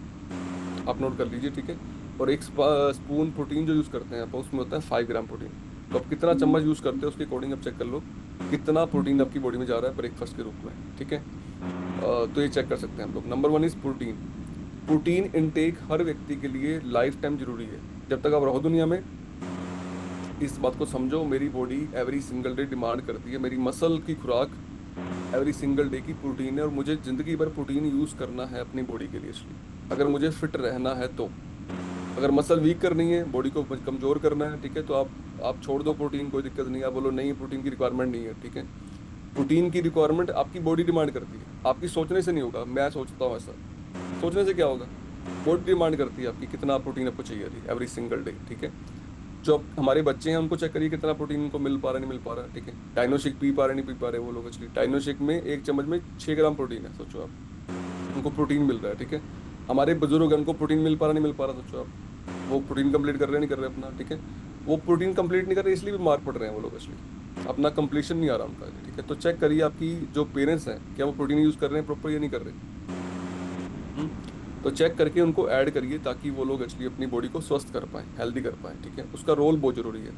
आप नोट कर लीजिए, ठीक है। और एक स्पून प्रोटीन जो यूज़ करते हैं आप उसमें होता है 5 ग्राम प्रोटीन। तो आप कितना चम्मच यूज़ करते हो उसके अकॉर्डिंग आप चेक कर लो कितना प्रोटीन आपकी बॉडी में जा रहा है ब्रेकफास्ट के रूप में, ठीक है। तो ये चेक कर सकते हैं हम लोग। Number 1 is protein. Protein intake हर व्यक्ति के लिए लाइफ टाइम जरूरी है, जब तक आप रहो दुनिया में। इस बात को समझो, मेरी body every single day demand करती है, मेरी मसल की खुराक एवरी सिंगल डे की प्रोटीन है, और मुझे ज़िंदगी भर प्रोटीन यूज़ करना है अपनी बॉडी के लिए इसलिए, अगर मुझे फिट रहना है तो। अगर मसल वीक करनी है, बॉडी को कमज़ोर करना है, ठीक है, तो आप छोड़ दो प्रोटीन, कोई दिक्कत नहीं है। आप बोलो नहीं प्रोटीन की रिक्वायरमेंट नहीं है, ठीक है। प्रोटीन की रिक्वायरमेंट आपकी बॉडी डिमांड करती है, आपकी सोचने से नहीं होगा। मैं सोचता हूँ ऐसा, सोचने से क्या होगा, बॉडी डिमांड करती है आपकी कितना प्रोटीन आपको चाहिए एवरी सिंगल डे, ठीक है। जो हमारे बच्चे हैं उनको चेक करिए कितना प्रोटीन उनको मिल पा रहा नहीं मिल पा रहा, ठीक है। डाइनोशिक पी पा रहे नहीं पी पा रहे वो लोग एक्चुअली। डाइनोशिक में एक चम्मच में 6 ग्राम प्रोटीन है, सोचो आप, उनको प्रोटीन मिल रहा है, ठीक है। हमारे बुजुर्ग हैं उनको प्रोटीन मिल पा रहा नहीं मिल पा रहा, सोचो आप, वो प्रोटीन कंप्लीट कर रहे नहीं कर रहे अपना, ठीक है। वो प्रोटीन कंप्लीट नहीं कर रहे इसलिए बीमार पड़ रहे हैं वो लोग एक्चुअली, अपना कंप्लीशन नहीं आ रहा उनका, ठीक है। तो चेक करिए आपकी जो पेरेंट्स हैं क्या वो प्रोटीन यूज़ कर रहे हैं प्रॉपर या नहीं कर रहे। तो चेक करके उनको ऐड करिए ताकि वो लोग एक्चुअली अपनी बॉडी को स्वस्थ कर पाएँ, हेल्दी कर पाएँ, ठीक है। उसका रोल बहुत ज़रूरी है।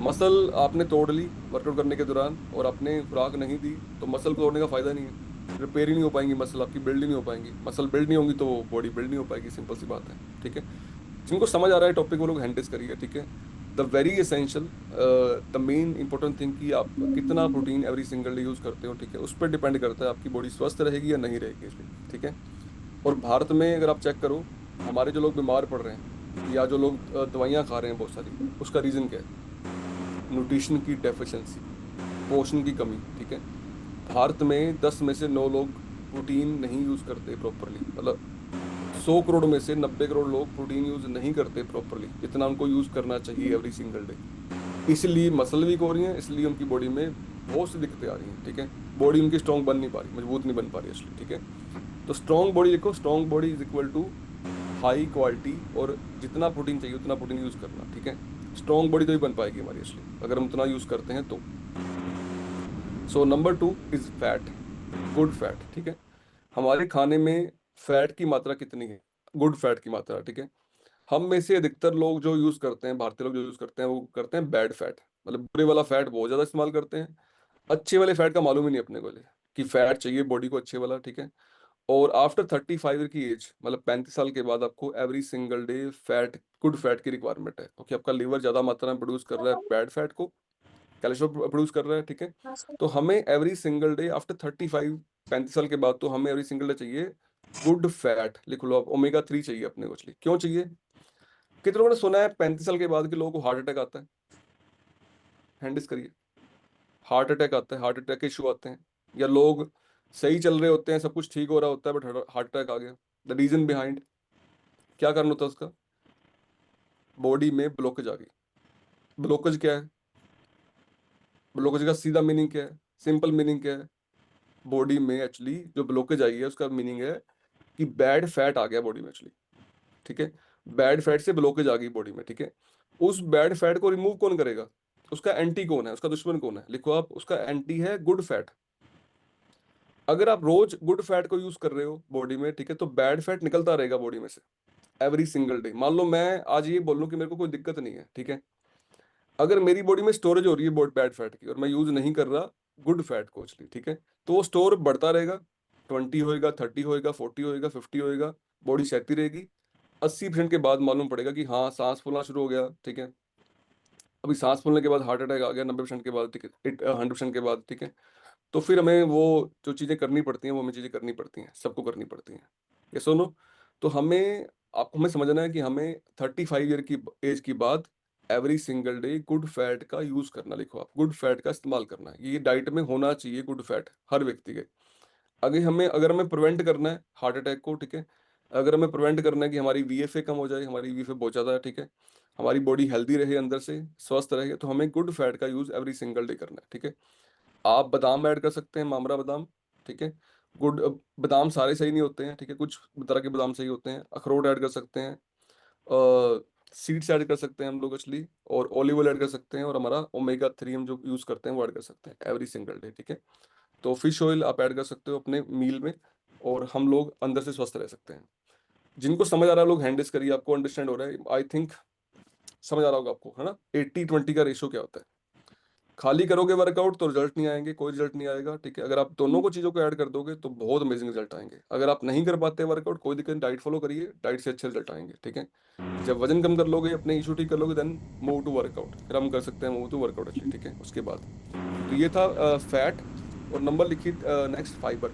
मसल आपने तोड़ ली वर्कआउट करने के दौरान और आपने खुराक नहीं दी तो मसल को तोड़ने का फ़ायदा नहीं है, रिपेयर ही नहीं हो पाएंगी मसल, आपकी बिल्ड ही नहीं हो पाएंगी। मसल बिल्ड नहीं होंगी तो बॉडी बिल्ड नहीं हो पाएगी, सिंपल सी बात है, ठीक है। जिनको समझ आ रहा है टॉपिक वो लोग हैंडल्स करिए, ठीक है। The very essential, the main important thing कि आप कितना protein every single day use करते हो, ठीक है, उस पर डिपेंड करता है आपकी बॉडी स्वस्थ रहेगी या नहीं रहेगी इसलिए, ठीक है। और भारत में अगर आप चेक करो, हमारे जो लोग बीमार पड़ रहे हैं या जो लोग दवाइयाँ खा रहे हैं बहुत सारी, उसका रीज़न क्या है, न्यूट्रिशन की डेफिशिएंसी, पोषण की कमी, ठीक है। भारत में 10 में से 9 लोग प्रोटीन नहीं यूज़ करते प्रॉपरली, मतलब 100 करोड़ में से 90 करोड़ लोग प्रोटीन यूज़ नहीं करते प्रॉपरली जितना उनको यूज़ करना चाहिए एवरी सिंगल डे। इसलिए मसल वीक हो रही हैं, इसलिए उनकी बॉडी में बहुत सी दिक्कतें आ रही हैं, ठीक है। बॉडी उनकी स्ट्रॉन्ग बन नहीं पा रही, मजबूत नहीं बन पा रही इसलिए, ठीक है। तो स्ट्रॉन्ग बॉडी देखो, strong body is equal to high quality और जितना प्रोटीन चाहिए उतना प्रोटीन यूज करना, ठीक है। स्ट्रॉन्ग बॉडी तो ही बन पाएगी हमारी असली, अगर हम उतना यूज करते हैं तो। So number 2 is fat, good fat, ठीक है। हमारे खाने में फैट की मात्रा कितनी है, गुड फैट की मात्रा, ठीक है। हम में से अधिकतर लोग जो यूज करते हैं, भारतीय लोग जो यूज करते हैं, वो करते हैं बैड फैट, मतलब बुरे वाला फैट बहुत ज्यादा इस्तेमाल करते हैं। अच्छे वाले फैट का मालूम ही नहीं अपने को कि फैट चाहिए बॉडी को अच्छे वाला, ठीक है। और आफ्टर 35 की एज, मतलब 35 साल के बाद आपको every single day fat, good fat की रिक्वायरमेंट है, क्योंकि आपका लीवर ज्यादा मात्रा में प्रोड्यूस कर रहा है बैड फैट को, कैल्शियम प्रोड्यूस कर रहा है, ठीक है। तो हमें एवरी सिंगल डे आफ्टर 35, 35 साल के बाद तो हमें एवरी सिंगल डे चाहिए गुड फैट, लिख लो आप, ओमेगा 3 चाहिए अपने को। चलिए क्यों चाहिए? कितने लोगों ने सुना है 35 साल के बाद के लोगों को हार्ट अटैक आता है? हैंडिस करिए। हार्ट अटैक आता है, हार्ट अटैक के इशू आते हैं, या लोग सही चल रहे होते हैं, सब कुछ ठीक हो रहा होता है, बट हार्ट अटैक आ गया। द रीजन बिहाइंड, क्या कारण होता है उसका? बॉडी में ब्लॉकेज आ गई। ब्लॉकेज क्या है? ब्लॉकेज का सीधा मीनिंग क्या है, सिंपल मीनिंग क्या है? बॉडी में एक्चुअली जो ब्लॉकेज आई है उसका मीनिंग है कि बैड फैट आ गया बॉडी में एक्चुअली, ठीक है। बैड फैट से ब्लॉकेज आ गई बॉडी में, ठीक है। उस बैड फैट को रिमूव कौन करेगा? उसका एंटी कौन है, उसका दुश्मन कौन है? लिखो आप, उसका एंटी है गुड फैट। अगर आप रोज गुड फैट को यूज कर रहे हो बॉडी में, ठीक है, तो बैड फैट निकलता रहेगा बॉडी में से एवरी सिंगल डे। मान लो मैं आज ये बोल लूं कि मेरे को कोई दिक्कत नहीं है, ठीक है, अगर मेरी बॉडी में स्टोरेज हो रही है बैड फैट की और मैं यूज नहीं कर रहा गुड फैट को एक्चुअली, ठीक है, तो वो स्टोर बढ़ता रहेगा। 20 होएगा, 30 होएगा, 40 होएगा, 50 होएगा, बॉडी सहती रहेगी। 80% के बाद मालूम पड़ेगा कि हाँ सांस फूलना शुरू हो गया, ठीक है। अभी सांस फूलने के बाद हार्ट अटैक आ गया 90% के बाद, ठीक है, 100% के बाद, ठीक है। तो फिर हमें वो जो चीज़ें करनी पड़ती हैं वो हमें चीज़ें करनी पड़ती हैं, सबको करनी पड़ती हैं, ये सुनो। तो हमें, आपको हमें समझना है कि हमें 35 ईयर की एज के बाद every single day good fat का यूज करना, लिखो आप, गुड फैट का इस्तेमाल करना है, ये डाइट में होना चाहिए गुड फैट हर व्यक्ति के। अगर हमें प्रिवेंट करना है हार्ट अटैक को, ठीक है, अगर हमें प्रिवेंट करना है कि हमारी वीएफए कम हो जाए, हमारी वीएफए बहुत ज़्यादा है, ठीक है, हमारी बॉडी हेल्दी रहे, अंदर से स्वस्थ रहे, तो हमें गुड फैट का यूज एवरी सिंगल डे करना है, ठीक है। आप बादाम ऐड कर सकते हैं, मामरा बादाम, ठीक है। गुड बादाम सारे सही नहीं होते हैं, ठीक है, कुछ तरह के बादाम सही होते हैं। अखरोट ऐड कर सकते हैं, सीड्स ऐड कर सकते हैं हम लोग असली, और ऑलिव ऑयल ऐड कर सकते हैं, और हमारा ओमेगा 3 हम जो यूज़ करते हैं वो ऐड कर सकते हैं एवरी सिंगल डे, ठीक है। तो फिश ऑयल आप ऐड कर सकते हो अपने मील में, और हम लोग अंदर से स्वस्थ रह सकते हैं। जिनको समझ आ रहा है लोग हैंड रेस करिए, आपको अंडरस्टैंड हो रहा है, आई थिंक समझ आ रहा होगा आपको, है ना। 80-20 का रेशियो क्या होता है? खाली करोगे वर्कआउट तो रिजल्ट नहीं आएंगे, कोई रिजल्ट नहीं आएगा, ठीक है। अगर आप दोनों को चीज़ों को ऐड कर दोगे तो बहुत अमेजिंग रिजल्ट आएंगे। अगर आप नहीं कर पाते वर्कआउट, कोई दिक्कत नहीं, डाइट फॉलो करिए, डाइट से अच्छे रिजल्ट आएंगे, ठीक है। जब वजन कम कर लोगे, अपने इशू ठीक कर लोगे, देन मूव टू वर्कआउट, फिर हम कर सकते हैं मूव टू वर्कआउट अच्छी, ठीक है, उसके बाद। तो ये था फैट। और नंबर लिखिए नेक्स्ट, फाइबर।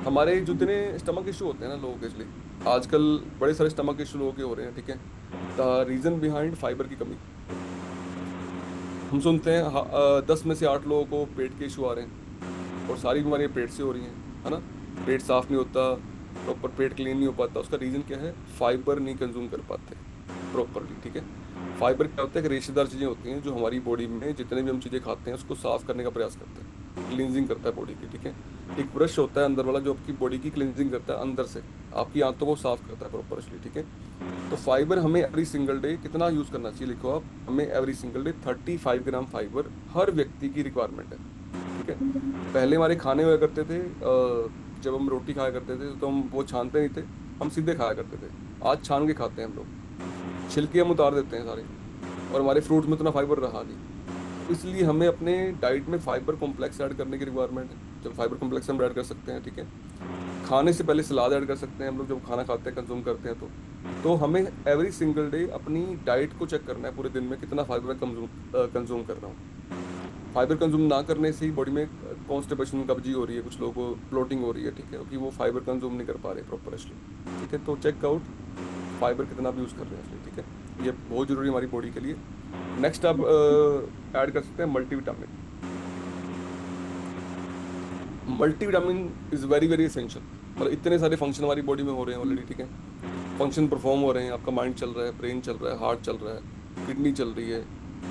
हमारे जितने स्टमक इशू होते हैं ना लोगों के, इसलिए आजकल बड़े सारे स्टमक इशू लोगों के हो रहे हैं, ठीक है। द रीज़न बिहाइंड फाइबर की कमी। हम सुनते हैं 10 में से 8 लोगों को पेट के इशू आ रहे हैं, और सारी बीमारियां पेट से हो रही हैं, है ना। पेट साफ नहीं होता, प्रॉपर पेट क्लीन नहीं हो पाता, उसका रीज़न क्या है? फाइबर नहीं कंज्यूम कर पाते प्रॉपरली, ठीक है। फाइबर क्या होता है कि रेशेदार चीज़ें होती हैं जो हमारी बॉडी में जितने भी हम चीज़ें खाते हैं उसको साफ करने का प्रयास करते हैं, क्लींजिंग करता है बॉडी की, ठीक है। एक ब्रश होता है अंदर वाला जो आपकी बॉडी की क्लींजिंग करता है, अंदर से आपकी आंतों को साफ करता है प्रॉपरली, ठीक है। तो फाइबर हमें एवरी सिंगल डे कितना यूज़ करना चाहिए? लिखो आप, हमें एवरी सिंगल डे 35 ग्राम फाइबर हर व्यक्ति की रिक्वायरमेंट है, ठीक है। पहले हमारे खाने हुआ करते थे, जब हम रोटी खाया करते थे तो हम वो छानते नहीं थे, हम सीधे खाया करते थे। आज छान के खाते हैं हम लोग, छिलके हम उतार देते हैं सारे, और हमारे फ्रूट्स में इतना फाइबर रहा नहीं। तो इसलिए हमें अपने डाइट में फाइबर कॉम्प्लेक्स ऐड करने की रिक्वायरमेंट है। जब फाइबर कॉम्प्लेक्स हम ऐड कर सकते हैं, ठीक है। खाने से पहले सलाद ऐड कर सकते हैं हम लोग, जब खाना खाते हैं, कंज्यूम करते हैं तो हमें एवरी सिंगल डे अपनी डाइट को चेक करना है, पूरे दिन में कितना फाइबर कंज्यूम कर रहा हूँ। फाइबर कंज्यूम ना करने से ही बॉडी में कॉन्स्टिपेशन, कब्जी हो रही है, कुछ लोगों को ब्लोटिंग हो रही है, ठीक है, क्योंकि वो फाइबर कंज्यूम नहीं कर पा रहे प्रॉपर इसलिए, ठीक है। तो चेक आउट फाइबर कितना आप यूज़ कर रहे हैं इसलिए, ठीक है, ये बहुत ज़रूरी है हमारी बॉडी के लिए। नेक्स्ट आप ऐड कर सकते हैं multivitamin. Multivitamin is very very essential, मतलब इतने सारे फंक्शन हमारी बॉडी में हो रहे हैं ऑलरेडी, ठीक है। फंक्शन परफॉर्म हो रहे हैं, आपका माइंड चल रहा है, ब्रेन चल रहा है, हार्ट चल रहा है, किडनी चल रही है,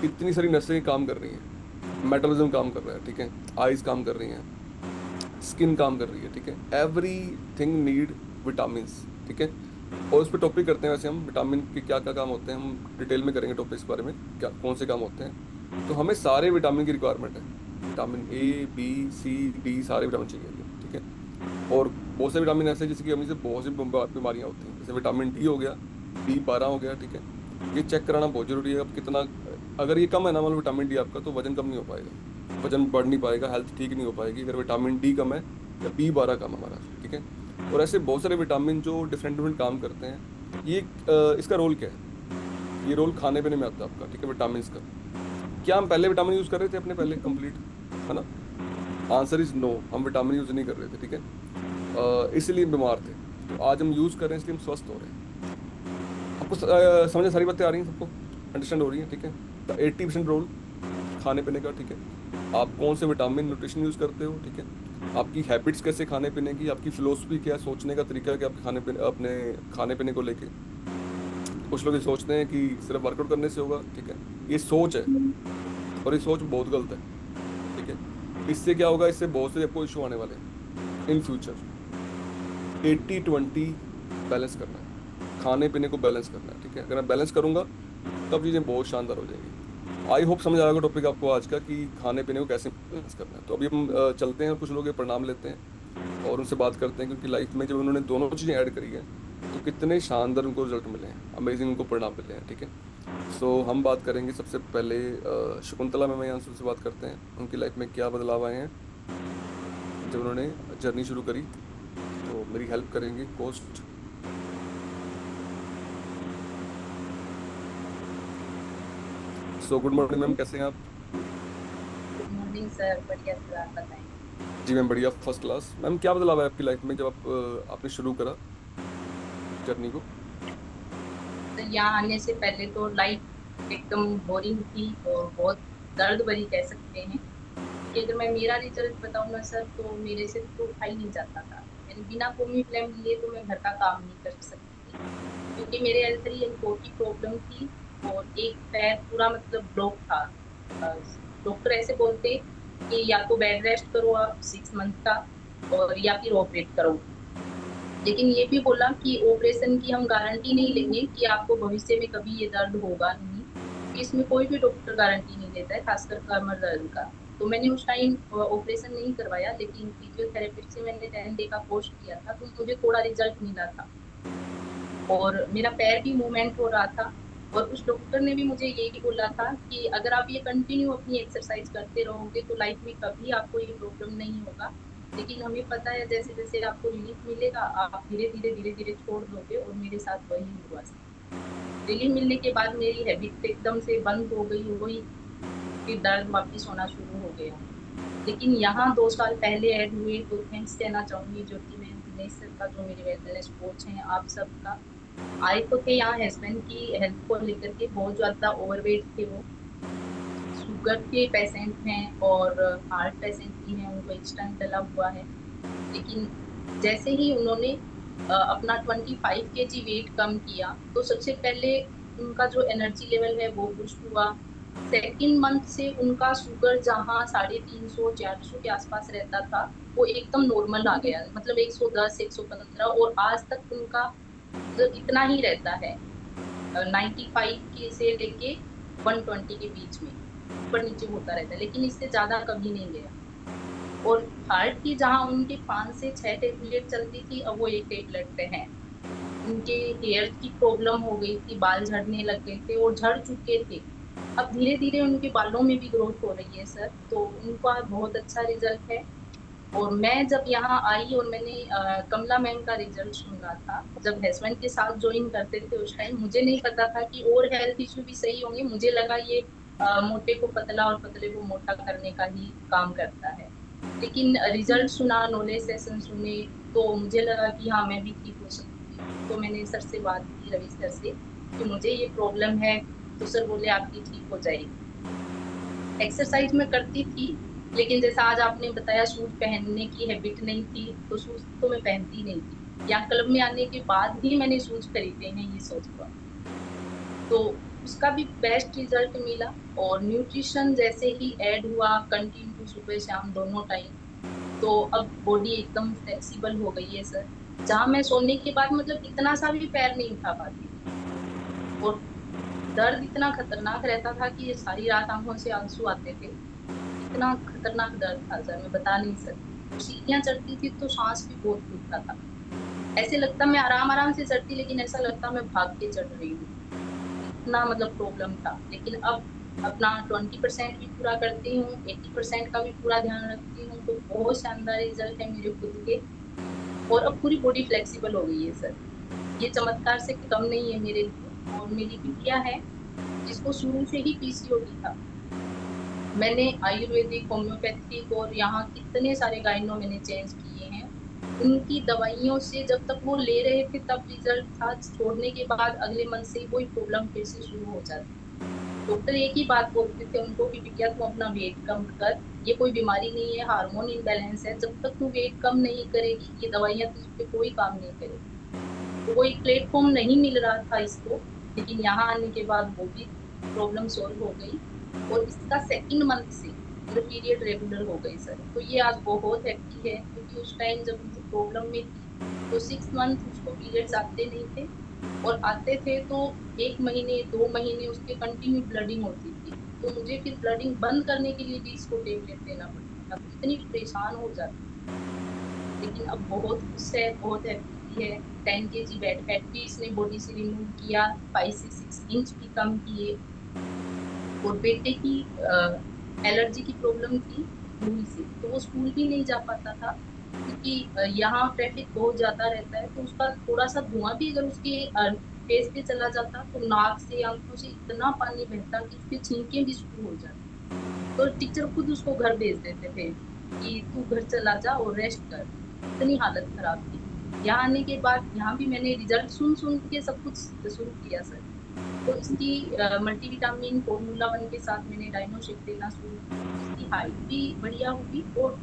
इतनी सारी नसें काम कर रही हैं, मेटाबॉलिज्म काम कर रहा है, ठीक है, आइज काम कर रही हैं, स्किन काम कर रही है, ठीक है। एवरी थिंग नीड विटामिन, ठीक है। और उस पर टॉपिक करते हैं। वैसे हम विटामिन के क्या क्या काम होते हैं हम डिटेल में करेंगे टॉपिक इस बारे में, क्या कौन से काम होते हैं। तो हमें सारे विटामिन की रिक्वायरमेंट है, vitamin A B C D सारे विटामिन चाहिए होंगे, ठीक है। और बहुत से विटामिन ऐसे हैं जिसकी कमी से बहुत सी बीमारियां होती हैं, जैसे विटामिन डी हो गया, B12 हो गया, ठीक है। ये चेक कराना बहुत जरूरी है। अब कितना, अगर ये कम है ना मतलब विटामिन डी आपका, तो वजन कम नहीं हो पाएगा, वजन बढ़ नहीं पाएगा, हेल्थ ठीक नहीं हो पाएगी अगर विटामिन डी कम है या B12 कम है हमारा, ठीक है। और ऐसे बहुत सारे विटामिन जो डिफरेंट डिफरेंट काम करते हैं। ये इसका रोल क्या है, ये रोल खाने पीने में आता है आपका, ठीक है, विटामिन का। क्या हम पहले विटामिन यूज कर रहे थे अपने पहले कंप्लीट, है ना? आंसर इज नो, हम विटामिन यूज नहीं कर रहे थे, ठीक है। इसलिए हम बीमार थे। तो आज हम यूज कर रहे हैं इसलिए हम स्वस्थ हो रहे हैं। आपको समझ में सारी बातें आ रही हैं, सबको अंडरस्टैंड हो रही है, ठीक है। तो 80% रोल खाने पीने का, ठीक है। आप कौन से विटामिन न्यूट्रिशन यूज करते हो, ठीक है। आपकी हैबिट्स कैसे खाने पीने की, आपकी फिलोसफी क्या है, सोचने का तरीका क्या आपके खाने पीने, अपने खाने पीने को लेके। कुछ लोग ये सोचते हैं कि सिर्फ वर्कआउट करने से होगा, ठीक है। ये सोच है, और ये सोच बहुत गलत है, ठीक है। इससे क्या होगा, इससे बहुत से आपको इशू आने वाले हैं इन फ्यूचर। 80-20 बैलेंस करना है, खाने पीने को बैलेंस करना है, ठीक है। अगर मैं बैलेंस करूंगा तब चीज़ें बहुत शानदार हो जाएंगी। आई होप समझ आएगा टॉपिक आपको आज का, कि खाने पीने को कैसे बैलेंस करना है। तो अभी हम चलते हैं और कुछ लोग ये प्रणाम लेते हैं और उनसे बात करते हैं, क्योंकि लाइफ में जब उन्होंने दोनों चीज़ें ऐड करी है तो कितने शानदार उनको रिजल्ट मिले हैं, अमेजिंग उनको परिणाम मिले हैं, ठीक है। सो हम बात करेंगे सबसे पहले शकुंतला मैम यहाँ से बात करते हैं, उनकी लाइफ में क्या बदलाव आए हैं जब उन्होंने जर्नी शुरू करी। तो मेरी हेल्प करेंगे कोस्ट। सो गुड मॉर्निंग मैम, कैसे हैं आप? गुड मॉर्निंग सर, बढ़िया सर, आप बताएं। जी मैम बढ़िया, फर्स्ट क्लास। मैम क्या बदलाव है आपकी लाइफ में जब आपने शुरू करा जर्नी को? तो यहाँ आने से पहले तो लाइफ एकदम बोरिंग थी और बहुत दर्द भरी कह सकते हैं। कि अगर मैं मेरा रिजल्ट बताऊँ ना सर, तो मेरे से तो उठा ही नहीं जाता था। मैंने बिना कोमी फ्लेम लिए तो मैं घर का काम नहीं कर सकती थी, क्योंकि मेरे L3 L4 की प्रॉब्लम थी और एक पैर पूरा मतलब ब्लॉक था। डॉक्टर ऐसे बोलते कि या तो बेड रेस्ट करो आप 6 मंथ का, और या फिर ऑपरेट करो। लेकिन ये भी बोला कि ऑपरेशन की हम गारंटी नहीं लेंगे कि आपको भविष्य में कभी ये दर्द होगा नहीं, क्योंकि इसमें कोई भी डॉक्टर गारंटी नहीं देता है, खासकर कमर दर्द का। तो मैंने उस टाइम ऑपरेशन नहीं करवाया, लेकिन फिजियोथेरेपिस्ट से मैंने 10 डे का कोर्स किया था, तो मुझे थोड़ा रिजल्ट मिला था और मेरा पैर भी मूवमेंट हो रहा था। और उस डॉक्टर ने भी मुझे यही बोला था कि अगर आप ये कंटिन्यू अपनी एक्सरसाइज करते रहोगे तो लाइफ में कभी आपको ये प्रॉब्लम नहीं होगा। लेकिन हमें पता है जैसे जैसे आपको रिलीफ मिलेगा आप धीरे धीरे छोड़ दोगे, और मेरे साथ वही हुआ। रिलीफ मिलने के बाद मेरी हैबिट एकदम से बंद हो गई, वही फिर दर्द वापिस होना शुरू हो गया। लेकिन यहाँ 2 साल पहले ऐड हुए, तो थैंक्स कहना चाहूंगी ज्योति मैम, दिनेश सर का, जो मेरे वेलनेस कोच हैं, आप सबका। आए तो थे यहाँ हस्बैंड की हेल्थ को लेकर के, बहुत ज्यादा ओवरवेट थे वो, शुगर के पेशेंट हैं और हार्ट पेशेंट भी हैं, उनको स्टंट डला हुआ है। लेकिन जैसे ही उन्होंने अपना 25 kg वेट कम किया, तो सबसे पहले उनका जो एनर्जी लेवल है वो बूस्ट हुआ। सेकेंड मंथ से उनका शुगर जहाँ 350-400 के आसपास रहता था, वो एकदम नॉर्मल आ गया, मतलब 110-115, और आज तक उनका मतलब इतना ही रहता है, 95 के से लेके 120 के बीच में, ऊपर नीचे होता रहता है, लेकिन इससे ज्यादा कभी नहीं गया। और हार्ट की जहाँ उनके 5 से 6 टेबलेट चलती थी, अब वो 1 टेबलेट पे है। उनके हेयर की प्रॉब्लम हो गई थी, बाल झड़ने लग गए थे और झड़ चुके थे। अब धीरे धीरे उनके बालों में भी ग्रोथ हो रही है सर, तो उनका बहुत अच्छा रिजल्ट है। और मैं जब यहाँ आई और मैंने कमला मैम का रिजल्ट सुना था, जब हस्बैंड के साथ ज्वाइन करते थे उस टाइम, मुझे नहीं पता था कि और हेल्थ इश्यू भी सही होंगे। मुझे लगा ये मोटे को पतला और पतले को मोटा करने का ही काम करता है। लेकिन रिजल्ट सुना, नॉलेज सेशन सुने, तो मुझे लगा कि हाँ मैं भी ठीक हो सकती हूँ। तो मैंने सर से बात की, रवि सर से, कि मुझे ये प्रॉब्लम है। तो सर बोले आपकी ठीक हो जाएगी। एक्सरसाइज में करती थी, लेकिन जैसा आज आपने बताया शूज पहनने की हैबिट नहीं थी, तो शूज तो मैं पहनती नहीं थी। यहाँ क्लब में आने के बाद ही मैंने शूज खरीदे हैं, ये सोच कर। तो उसका भी बेस्ट रिजल्ट मिला। और न्यूट्रिशन जैसे ही ऐड हुआ कंटिन्यू, सुबह शाम दोनों टाइम, तो अब बॉडी एकदम फ्लेक्सिबल हो गई है सर। जहाँ मैं सोने के बाद मतलब इतना सा भी पैर नहीं उठा पाती, और दर्द इतना खतरनाक रहता था कि ये सारी रात आंखों से आंसू आते थे। इतना खतरनाक दर्द था सर, मैं बता नहीं सकती। सीढ़ियाँ चढ़ती थी तो सांस भी बहुत फूलता था, ऐसे लगता मैं आराम आराम से चढ़ती, लेकिन ऐसा लगता मैं भाग के चढ़ रही हूँ। इतना मतलब प्रॉब्लम था। लेकिन अब अपना 20% भी पूरा करती हूँ, 80% का भी पूरा ध्यान रखती हूँ, तो बहुत शानदार रिजल्ट है मेरे खुद के। और अब पूरी बॉडी फ्लेक्सिबल हो गई है सर, ये चमत्कार से कम नहीं है मेरे लिए। और मेरी बिटिया है जिसको शुरू से ही पीसीओडी था। मैंने आयुर्वेदिक, होम्योपैथिक और यहाँ कितने सारे गाइनो मैंने चेंज किए हैं। उनकी दवाइयों से जब तक वो ले रहे थे तब रिजल्ट था, छोड़ने के बाद अगले मंथ से वही प्रॉब्लम फिर से शुरू हो जाती। डॉक्टर एक ही बात बोलते थे उनको कि बिटिया तू अपना वेट कम कर, ये कोई बीमारी नहीं है, हार्मोन इम्बैलेंस है, जब तक तू वेट कम नहीं करेगी ये दवाइयाँ तुझ पे कोई काम नहीं करेगी। तो वो एक प्लेटफॉर्म नहीं मिल रहा था इसको, लेकिन यहाँ आने के बाद वो भी प्रॉब्लम सॉल्व हो गई। और इसका सेकंड मंथ से मतलब पीरियड रेगुलर हो गई सर, तो ये आज बहुत हैप्पी है, क्योंकि उस टाइम जब मुझे प्रॉब्लम में थी तो 6 मंथ उसको पीरियड्स आते नहीं थे, और आते थे तो 1 महीने 2 महीने उसके कंटिन्यू ब्लडिंग होती थी। तो मुझे फिर ब्लडिंग बंद करने के लिए भी इसको टेबलेट लेना पड़ता था, तो इतनी परेशान हो जाती। लेकिन अब बहुत खुश है, बहुत हैप्पी है। 10 kg बैड फैट भी इसने बॉडी से रिमूव किया, 5 से 6 इंच भी कम किए। और बेटे की एलर्जी की प्रॉब्लम थी रूई से, तो वो स्कूल भी नहीं जा पाता था, क्योंकि यहाँ ट्रैफिक बहुत ज्यादा रहता है, तो उसका थोड़ा सा धुआं भी अगर उसके फेस पे चला जाता तो नाक से आंखों से इतना पानी बहता कि उसके छींके भी शुरू हो जाती। तो टीचर खुद उसको घर भेज देते थे कि तू घर चला जा और रेस्ट कर, इतनी हालत खराब थी। यहाँ आने के बाद यहाँ भी मैंने रिजल्ट सुन सुन के सब कुछ शुरू किया सर। तो इसकी मल्टीविटामिन फॉर्मूला 1 के साथ मैंने डाइनोशिक देना शुरू किया, इसकी हाइट भी बढ़िया हुई। और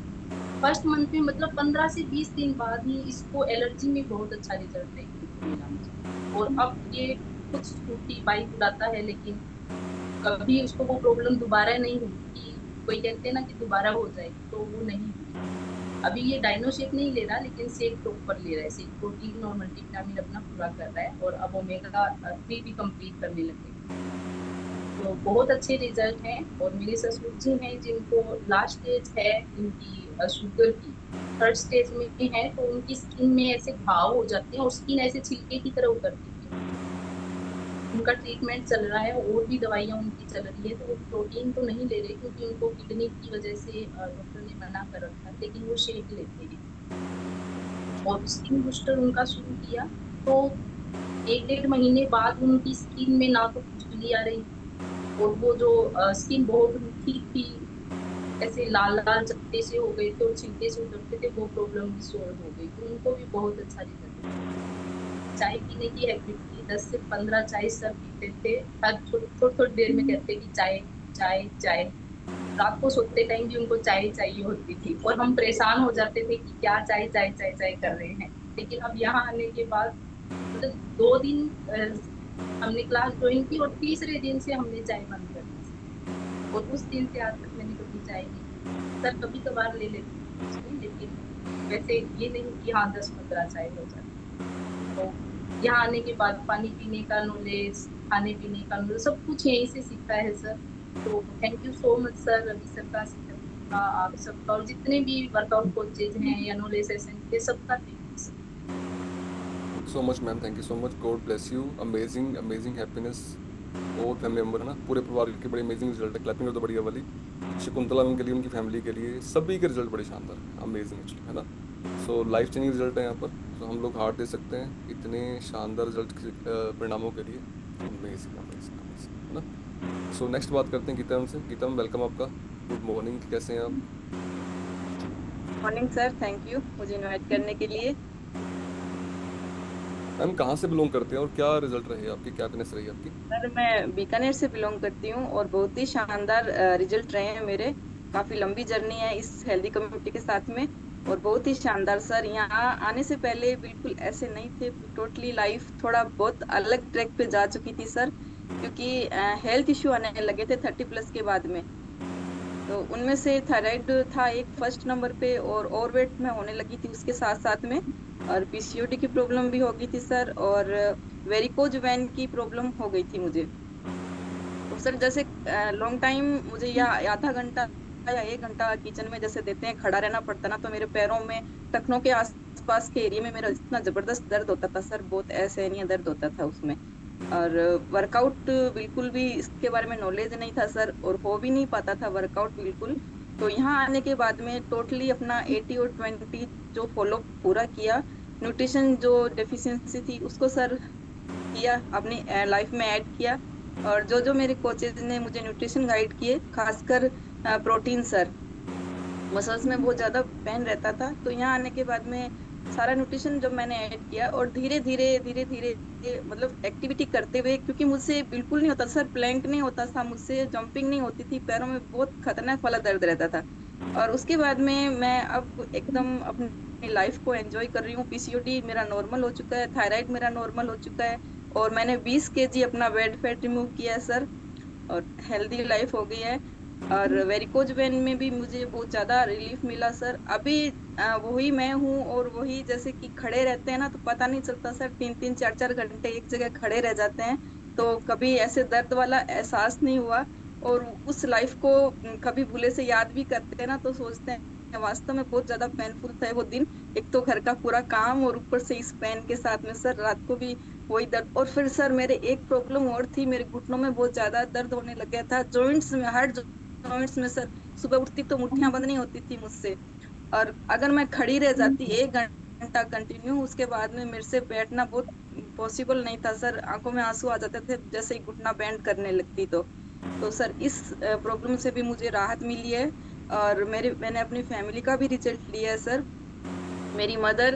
फर्स्ट मंथ में मतलब 15 से 20 दिन बाद ही इसको एलर्जी में बहुत अच्छा रिजल्ट देखने को मिला मुझे। और अब ये खुद स्कूटी बाइक उड़ाता है, लेकिन कभी उसको वो प्रॉब्लम दोबारा नहीं हुई कि कोई कहते हैं ना कि दोबारा हो जाएगी, तो वो नहीं हुई। अभी ये डाइनो शेक नहीं ले रहा, लेकिन शेक प्रॉपर ले रहा है, शेक प्रोटीन और मल्टीविटामिन अपना पूरा कर रहा है, और अब ओमेगा 3 भी कंप्लीट करने लगे। तो बहुत अच्छे रिजल्ट हैं। और मेरे ससुर जी हैं जिनको लास्ट स्टेज है इनकी शुगर की, थर्ड स्टेज में है, तो उनकी स्किन में ऐसे घाव हो जाते हैं और स्किन ऐसे छिलके की तरह उतरती है। उनका ट्रीटमेंट चल रहा है और भी दवाइयाँ उनकी चल रही है, तो वो प्रोटीन तो नहीं ले रहे क्योंकि उनको किडनी की वजह से डॉक्टर ने मना कर रखा है, लेकिन वो शेक लेते हैं। और स्किन बूस्टर उनका शुरू किया तो 1 डेढ़ महीने बाद उनकी स्किन में ना तो खुजली आ रही, और वो जो स्किन बहुत रूखी थी, ऐसे लाल लाल चट्टे से हो गए थे और छिलके से उतरते थे, वो प्रॉब्लम भी सॉल्व हो गई, तो उनको भी बहुत अच्छा रिजल्ट। चाय पीने की हैबिट थी, 10 से 15 चाय सब पीते थे, हर थोड़ी थोड़ी देर में कहते कि चाय चाय चाय। रात को सोते टाइम भी उनको चाय चाहिए होती थी, और हम परेशान हो जाते थे कि क्या चाय चाय चाय चाय कर रहे हैं। लेकिन अब यहाँ आने के बाद मतलब 2 दिन हमने क्लास ज्वाइन की और तीसरे दिन से हमने चाय बंद कर दी, और उस दिन से आज तक मैंने कभी चाय नहीं पी। सर कभी कभार ले लेती हूँ उसमें, लेकिन वैसे ये नहीं कि हाँ 10-15 चाय हो जाती। तो यहाँ आने के बाद पानी पीने का नॉलेज, खाने पीने का नॉलेज, सब कुछ यहीं से सीखा है सर। तो thank you so much sir, Ravi sir का, सीता का, आप सबका, और जितने भी वर्कआउट कोचेज हैं या नॉलेज सेशन के, सबका thank you sir. So much ma'am, thank you so much, God bless you. Amazing amazing happiness. और फैमिली मेंबर है ना, पूरे परिवार के बड़े अमेजिंग रिजल्ट है। क्लैपिंग तो बढ़िया वाली शकुंतला मैम के लिए, उनकी फैमिली के लिए, सभी के रिजल्ट बड़े शानदार हैं, अमेजिंग एक्चुअली, है ना। सो लाइफ चेंजिंग रिजल्ट है यहाँ पर। सो हम लोग हार्ट दे सकते हैं इतने शानदार रिजल्ट के परिणामों के लिए। अमेजिंग अमेजिंग अमेजिंग, है ना। सो नेक्स्ट बात करते हैं गीता मैम से। गीता मैम वेलकम आपका, गुड मॉर्निंग, कैसे हैं आप? मॉर्निंग सर, थैंक यू मुझे इनवाइट करने के लिए। मैम कहाँ से बिलोंग करते हैं और क्या रिजल्ट रहे आपकी, क्या फिटनेस रही आपकी? सर मैं बीकानेर से बिलोंग करती हूँ और बहुत ही शानदार रिजल्ट रहे हैं मेरे। काफी लंबी जर्नी है इस हेल्दी कम्युनिटी के साथ में, और बहुत ही शानदार सर। यहाँ आने से पहले बिल्कुल ऐसे नहीं थे, टोटली लाइफ थोड़ा बहुत अलग ट्रैक पे जा चुकी थी सर, क्योंकि हेल्थ इश्यू आने लगे थे 30+ के बाद में। तो उनमें से थायराइड था एक फर्स्ट नंबर पे, और ओवरवेट में होने लगी थी उसके साथ साथ में। और पीसीओडी की प्रॉब्लम भी हो गई थी सर, और वेरिकोज वेन की प्रॉब्लम हो गई थी मुझे। तो सर जैसे लॉन्ग टाइम मुझे या आधा घंटा या 1 घंटा किचन में जैसे देते हैं खड़ा रहना पड़ता ना, तो मेरे पैरों में, टखनों के आसपास के एरिया में मेरा इतना जबरदस्त दर्द होता था सर, बहुत असहनीय दर्द होता था उसमें। और वर्कआउट बिल्कुल भी इसके बारे में नॉलेज नहीं था सर, और हो भी नहीं पाता था वर्कआउट बिल्कुल। तो यहाँ आने के बाद में टोटली अपना 80 और 20 जो फॉलो पूरा किया, न्यूट्रिशन जो डेफिशिएंसी थी उसको सर किया, अपनी लाइफ में ऐड किया। और जो जो मेरे कोचेज ने मुझे न्यूट्रिशन गाइड किए, खासकर प्रोटीन सर, मसल्स में बहुत ज्यादा पेन रहता था, तो यहाँ आने के बाद में सारा न्यूट्रिशन जब मैंने ऐड किया, और धीरे धीरे मतलब एक्टिविटी करते हुए, क्योंकि मुझसे बिल्कुल नहीं होता सर, प्लैंक नहीं होता था मुझसे, जंपिंग नहीं होती थी, पैरों में बहुत खतरनाक वाला दर्द रहता था। और उसके बाद में मैं अब एकदम अपनी लाइफ को एंजॉय कर रही हूँ। पीसीओडी मेरा नॉर्मल हो चुका है, थायराइड मेरा नॉर्मल हो चुका है, और मैंने 20 kg अपना बेड फैट रिमूव किया है सर, और हेल्दी लाइफ हो गई है। और वेरिकोज वेन में भी मुझे बहुत ज्यादा रिलीफ मिला सर। अभी वही मैं हूँ, और वही जैसे कि खड़े रहते हैं ना तो पता नहीं चलता सर, 3 3 4 4 घंटे एक जगह खड़े रह जाते हैं, तो कभी ऐसे दर्द वाला एहसास नहीं हुआ। और उस लाइफ को कभी भूले से याद भी करते हैं ना, तो सोचते हैं वास्तव में बहुत ज्यादा पेनफुल था वो दिन। एक तो घर का पूरा काम, और ऊपर से इस पेन के साथ में सर रात को भी वही दर्द। और फिर सर मेरे एक प्रॉब्लम और थी, मेरे घुटनों में बहुत ज्यादा दर्द होने लग गया था, जॉइंट्स में, हार्ट जॉइंट्स में सर। सुबह उठती तो मुट्ठियां बंद नहीं होती थी मुझसे, और अगर मैं खड़ी रह जाती 1 घंटा कंटिन्यू, उसके बाद में मेरे से बैठना बहुत पॉसिबल नहीं था सर, आंखों में आंसू आ जाते थे जैसे ही घुटना बेंड करने लगती। तो सर इस प्रॉब्लम से भी मुझे राहत मिली है। और मैंने अपनी फैमिली का भी रिजल्ट लिया है सर। मेरी मदर,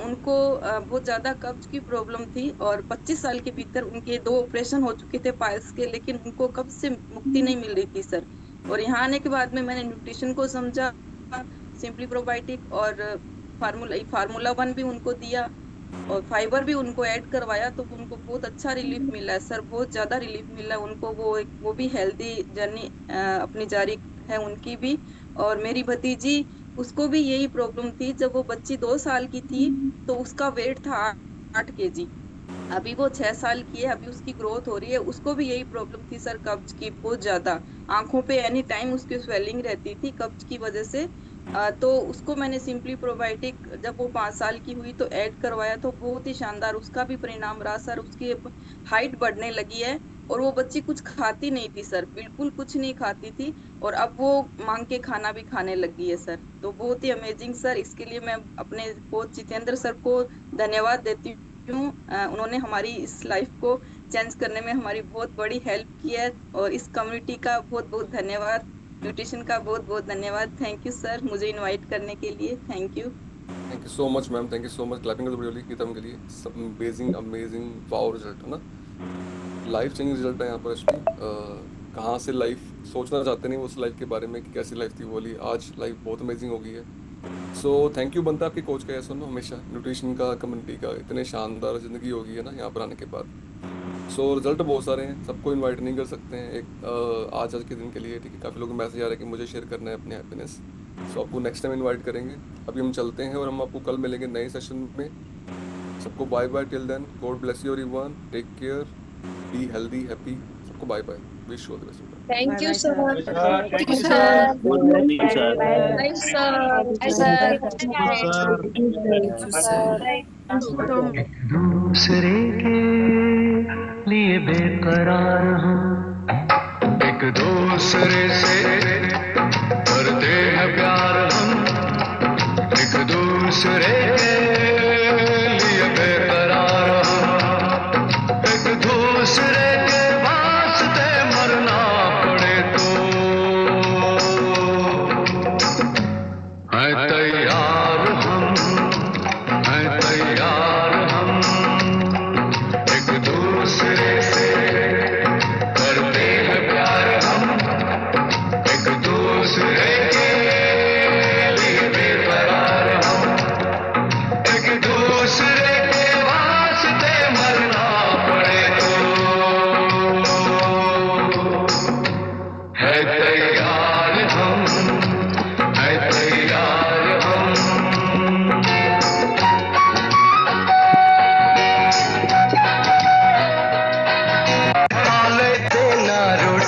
उनको बहुत ज्यादा कब्ज की प्रॉब्लम थी, और 25 साल के भीतर उनके 2 ऑपरेशन हो चुके थे पाइल्स के, लेकिन उनको कब्ज से मुक्ति नहीं मिल रही थी सर। और यहाँ आने के बाद में मैंने न्यूट्रिशन को समझा, सिंपली प्रोबायोटिक और फार्मूला 1 भी उनको दिया, और फाइबर भी उनको ऐड करवाया, तो उनको बहुत अच्छा रिलीफ मिला है सर, बहुत ज्यादा रिलीफ मिला है उनको। वो भी हेल्दी जर्नी अपनी जारी है उनकी भी। और मेरी भतीजी, उसको भी यही प्रॉब्लम थी, जब वो बच्ची 2 साल की थी तो उसका वेट था 8 kg। अभी वो 6 साल की है, अभी उसकी ग्रोथ हो रही है, उसको भी यही प्रॉब्लम थी सर, कब्ज की बहुत ज्यादा। आंखों पे एनी टाइम उसकी स्वेलिंग रहती थी कब्ज की वजह से। तो उसको मैंने सिंपली प्रोबायोटिक जब वो 5 साल की हुई तो ऐड करवाया, तो बहुत ही शानदार उसका भी परिणाम रहा सर। उसकी हाइट बढ़ने लगी है, और वो बच्ची कुछ खाती नहीं थी सर, बिल्कुल कुछ नहीं खाती थी, और अब वो मांग के खाना भी खाने लगी है सर। तो बहुत ही अमेजिंग सर, इसके लिए मैं अपने कोच जितेंद्र सर को धन्यवाद देती हूँ। उन्होंने हमारी इस लाइफ को चेंज करने में हमारी बहुत बड़ी हेल्प की है, और इस कम्युनिटी का बहुत बहुत धन्यवाद, न्यूट्रिशन का बहुत बहुत धन्यवाद। थैंक यू सर, मुझे इनवाइट करने के लिए, thank you. Thank you so much ma'am, thank you so much. Clapping GITAM के लिए। सब अमेजिंग अमेजिंग वाओ रिजल्ट है ना, लाइफ चेंजिंग रिजल्ट है यहाँ पर एक्चुअली। कहाँ से लाइफ सोचना चाहते नहीं वो उस लाइफ के बारे में कि कैसी लाइफ थी वो वाली, आज लाइफ बहुत अमेजिंग हो गई है। सो थैंक यू बनता है आपके कोच का, ऐसा ना हमेशा न्यूट्रिशन का, कम्युनिटी का, इतने शानदार जिंदगी हो गई है ना यहाँ पर आने के बाद। सो रिजल्ट बहुत सारे हैं, सबको इनवाइट नहीं कर सकते हैं एक आज के दिन के लिए, ठीक है। काफ़ी लोग मैसेज आ रहे हैं कि मुझे शेयर करना है अपने हैप्पीनेस, सो आपको नेक्स्ट टाइम इनवाइट करेंगे। अभी हम चलते हैं, और हम आपको कल मिलेंगे नए सेशन में। सबको bye bye, till then God bless you everyone, take care, be healthy happy. सबको bye bye, wish you all the best. Bye Thank you, bye sir. Sir. Thank you, Thank sir. you, Good sir. morning, Bye sir. bye. Bye, sir. Bye, Bye sir. bye. Good Thank you, night. sir. Thank you, sir. Bye. दूसरे के लिए बेकरार हूँ, एक दूसरे से करते हैं प्यार हम, एक दूसरे के लिए बेकरार हम, एक दूसरे के वास्ते मरना पड़े तो है तैयार हम, है तैयार हम, एक दूसरे से करते हैं प्यार हम, एक दूसरे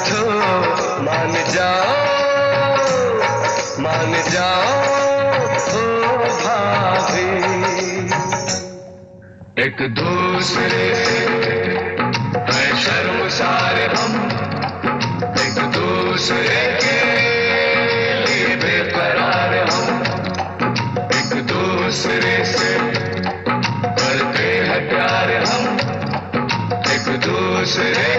तो मान जाओ ओ भाभी। एक दूसरे है शर्मसार हम, एक दूसरे के लिए बेकरार हम, एक दूसरे से करते हैं प्यार हम, एक दूसरे